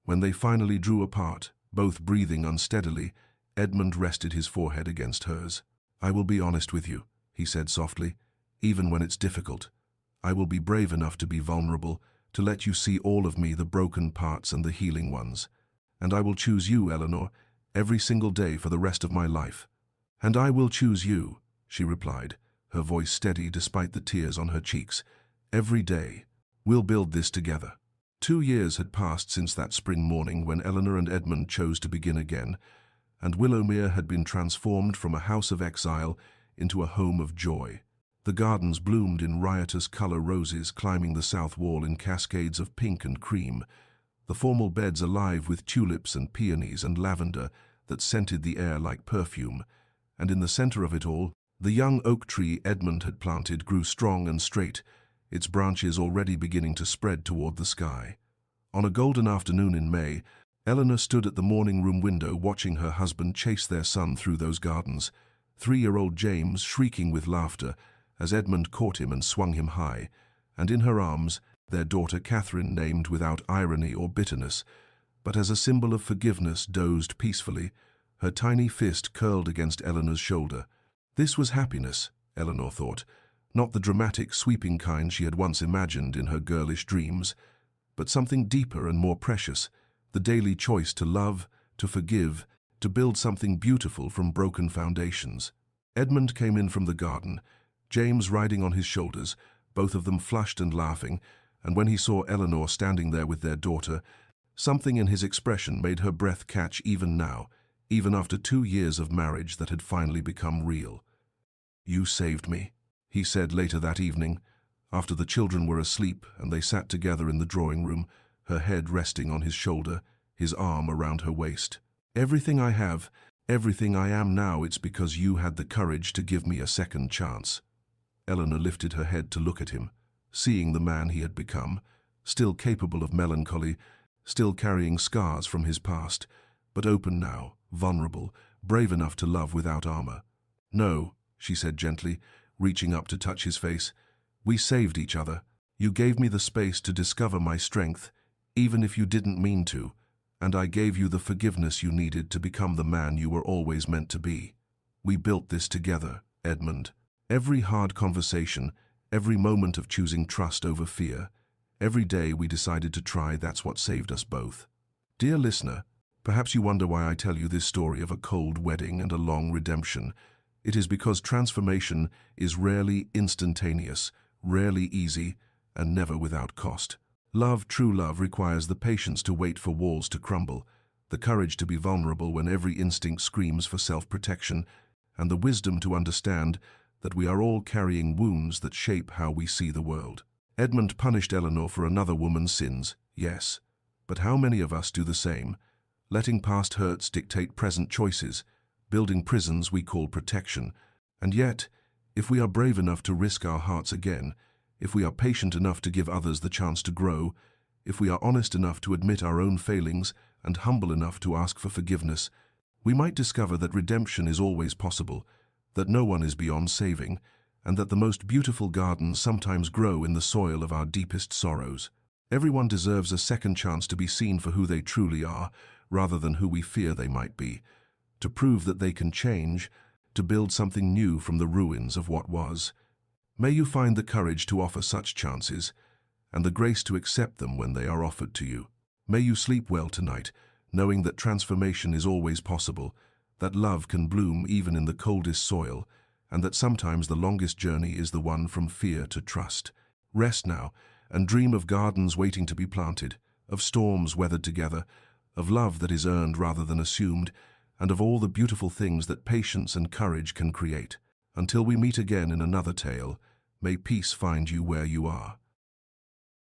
When they finally drew apart, both breathing unsteadily, Edmund rested his forehead against hers. "I will be honest with you," he said softly, "even when it's difficult. I will be brave enough to be vulnerable, to let you see all of me, the broken parts and the healing ones. And I will choose you, Eleanor, every single day for the rest of my life." "And I will choose you," she replied, her voice steady despite the tears on her cheeks. "Every day. We'll build this together." 2 years had passed since that spring morning when Eleanor and Edmund chose to begin again, and Willowmere had been transformed from a house of exile into a home of joy. The gardens bloomed in riotous color roses climbing the south wall in cascades of pink and cream, the formal beds alive with tulips and peonies and lavender that scented the air like perfume, and in the center of it all, the young oak tree Edmund had planted grew strong and straight, its branches already beginning to spread toward the sky. On a golden afternoon in May, Eleanor stood at the morning room window watching her husband chase their son through those gardens, 3-year-old James shrieking with laughter as Edmund caught him and swung him high, and in her arms, their daughter Catherine, named without irony or bitterness, but as a symbol of forgiveness, dozed peacefully, her tiny fist curled against Eleanor's shoulder. This was happiness, Eleanor thought, not the dramatic, sweeping kind she had once imagined in her girlish dreams, but something deeper and more precious, the daily choice to love, to forgive, to build something beautiful from broken foundations. Edmund came in from the garden, James riding on his shoulders, both of them flushed and laughing, and when he saw Eleanor standing there with their daughter, something in his expression made her breath catch even now, even after 2 years of marriage that had finally become real. "You saved me," he said later that evening, after the children were asleep and they sat together in the drawing room, her head resting on his shoulder, his arm around her waist. "Everything I have, everything I am now, it's because you had the courage to give me a second chance." Eleanor lifted her head to look at him, seeing the man he had become, still capable of melancholy, still carrying scars from his past, but open now, vulnerable, brave enough to love without armor. "No," she said gently, reaching up to touch his face. "We saved each other. You gave me the space to discover my strength, even if you didn't mean to, and I gave you the forgiveness you needed to become the man you were always meant to be. We built this together, Edmund. Every hard conversation, every moment of choosing trust over fear, every day we decided to try, that's what saved us both." Dear listener, perhaps you wonder why I tell you this story of a cold wedding and a long redemption. It is because transformation is rarely instantaneous, rarely easy, and never without cost. Love, true love, requires the patience to wait for walls to crumble, the courage to be vulnerable when every instinct screams for self-protection, and the wisdom to understand that we are all carrying wounds that shape how we see the world. Edmund punished Eleanor for another woman's sins, yes, but how many of us do the same, letting past hurts dictate present choices, building prisons we call protection? And yet, if we are brave enough to risk our hearts again, if we are patient enough to give others the chance to grow, if we are honest enough to admit our own failings and humble enough to ask for forgiveness, we might discover that redemption is always possible, that no one is beyond saving, and that the most beautiful gardens sometimes grow in the soil of our deepest sorrows. Everyone deserves a second chance to be seen for who they truly are, rather than who we fear they might be, to prove that they can change, to build something new from the ruins of what was. May you find the courage to offer such chances, and the grace to accept them when they are offered to you. May you sleep well tonight, knowing that transformation is always possible, that love can bloom even in the coldest soil, and that sometimes the longest journey is the one from fear to trust. Rest now, and dream of gardens waiting to be planted, of storms weathered together, of love that is earned rather than assumed, and of all the beautiful things that patience and courage can create. Until we meet again in another tale, may peace find you where you are.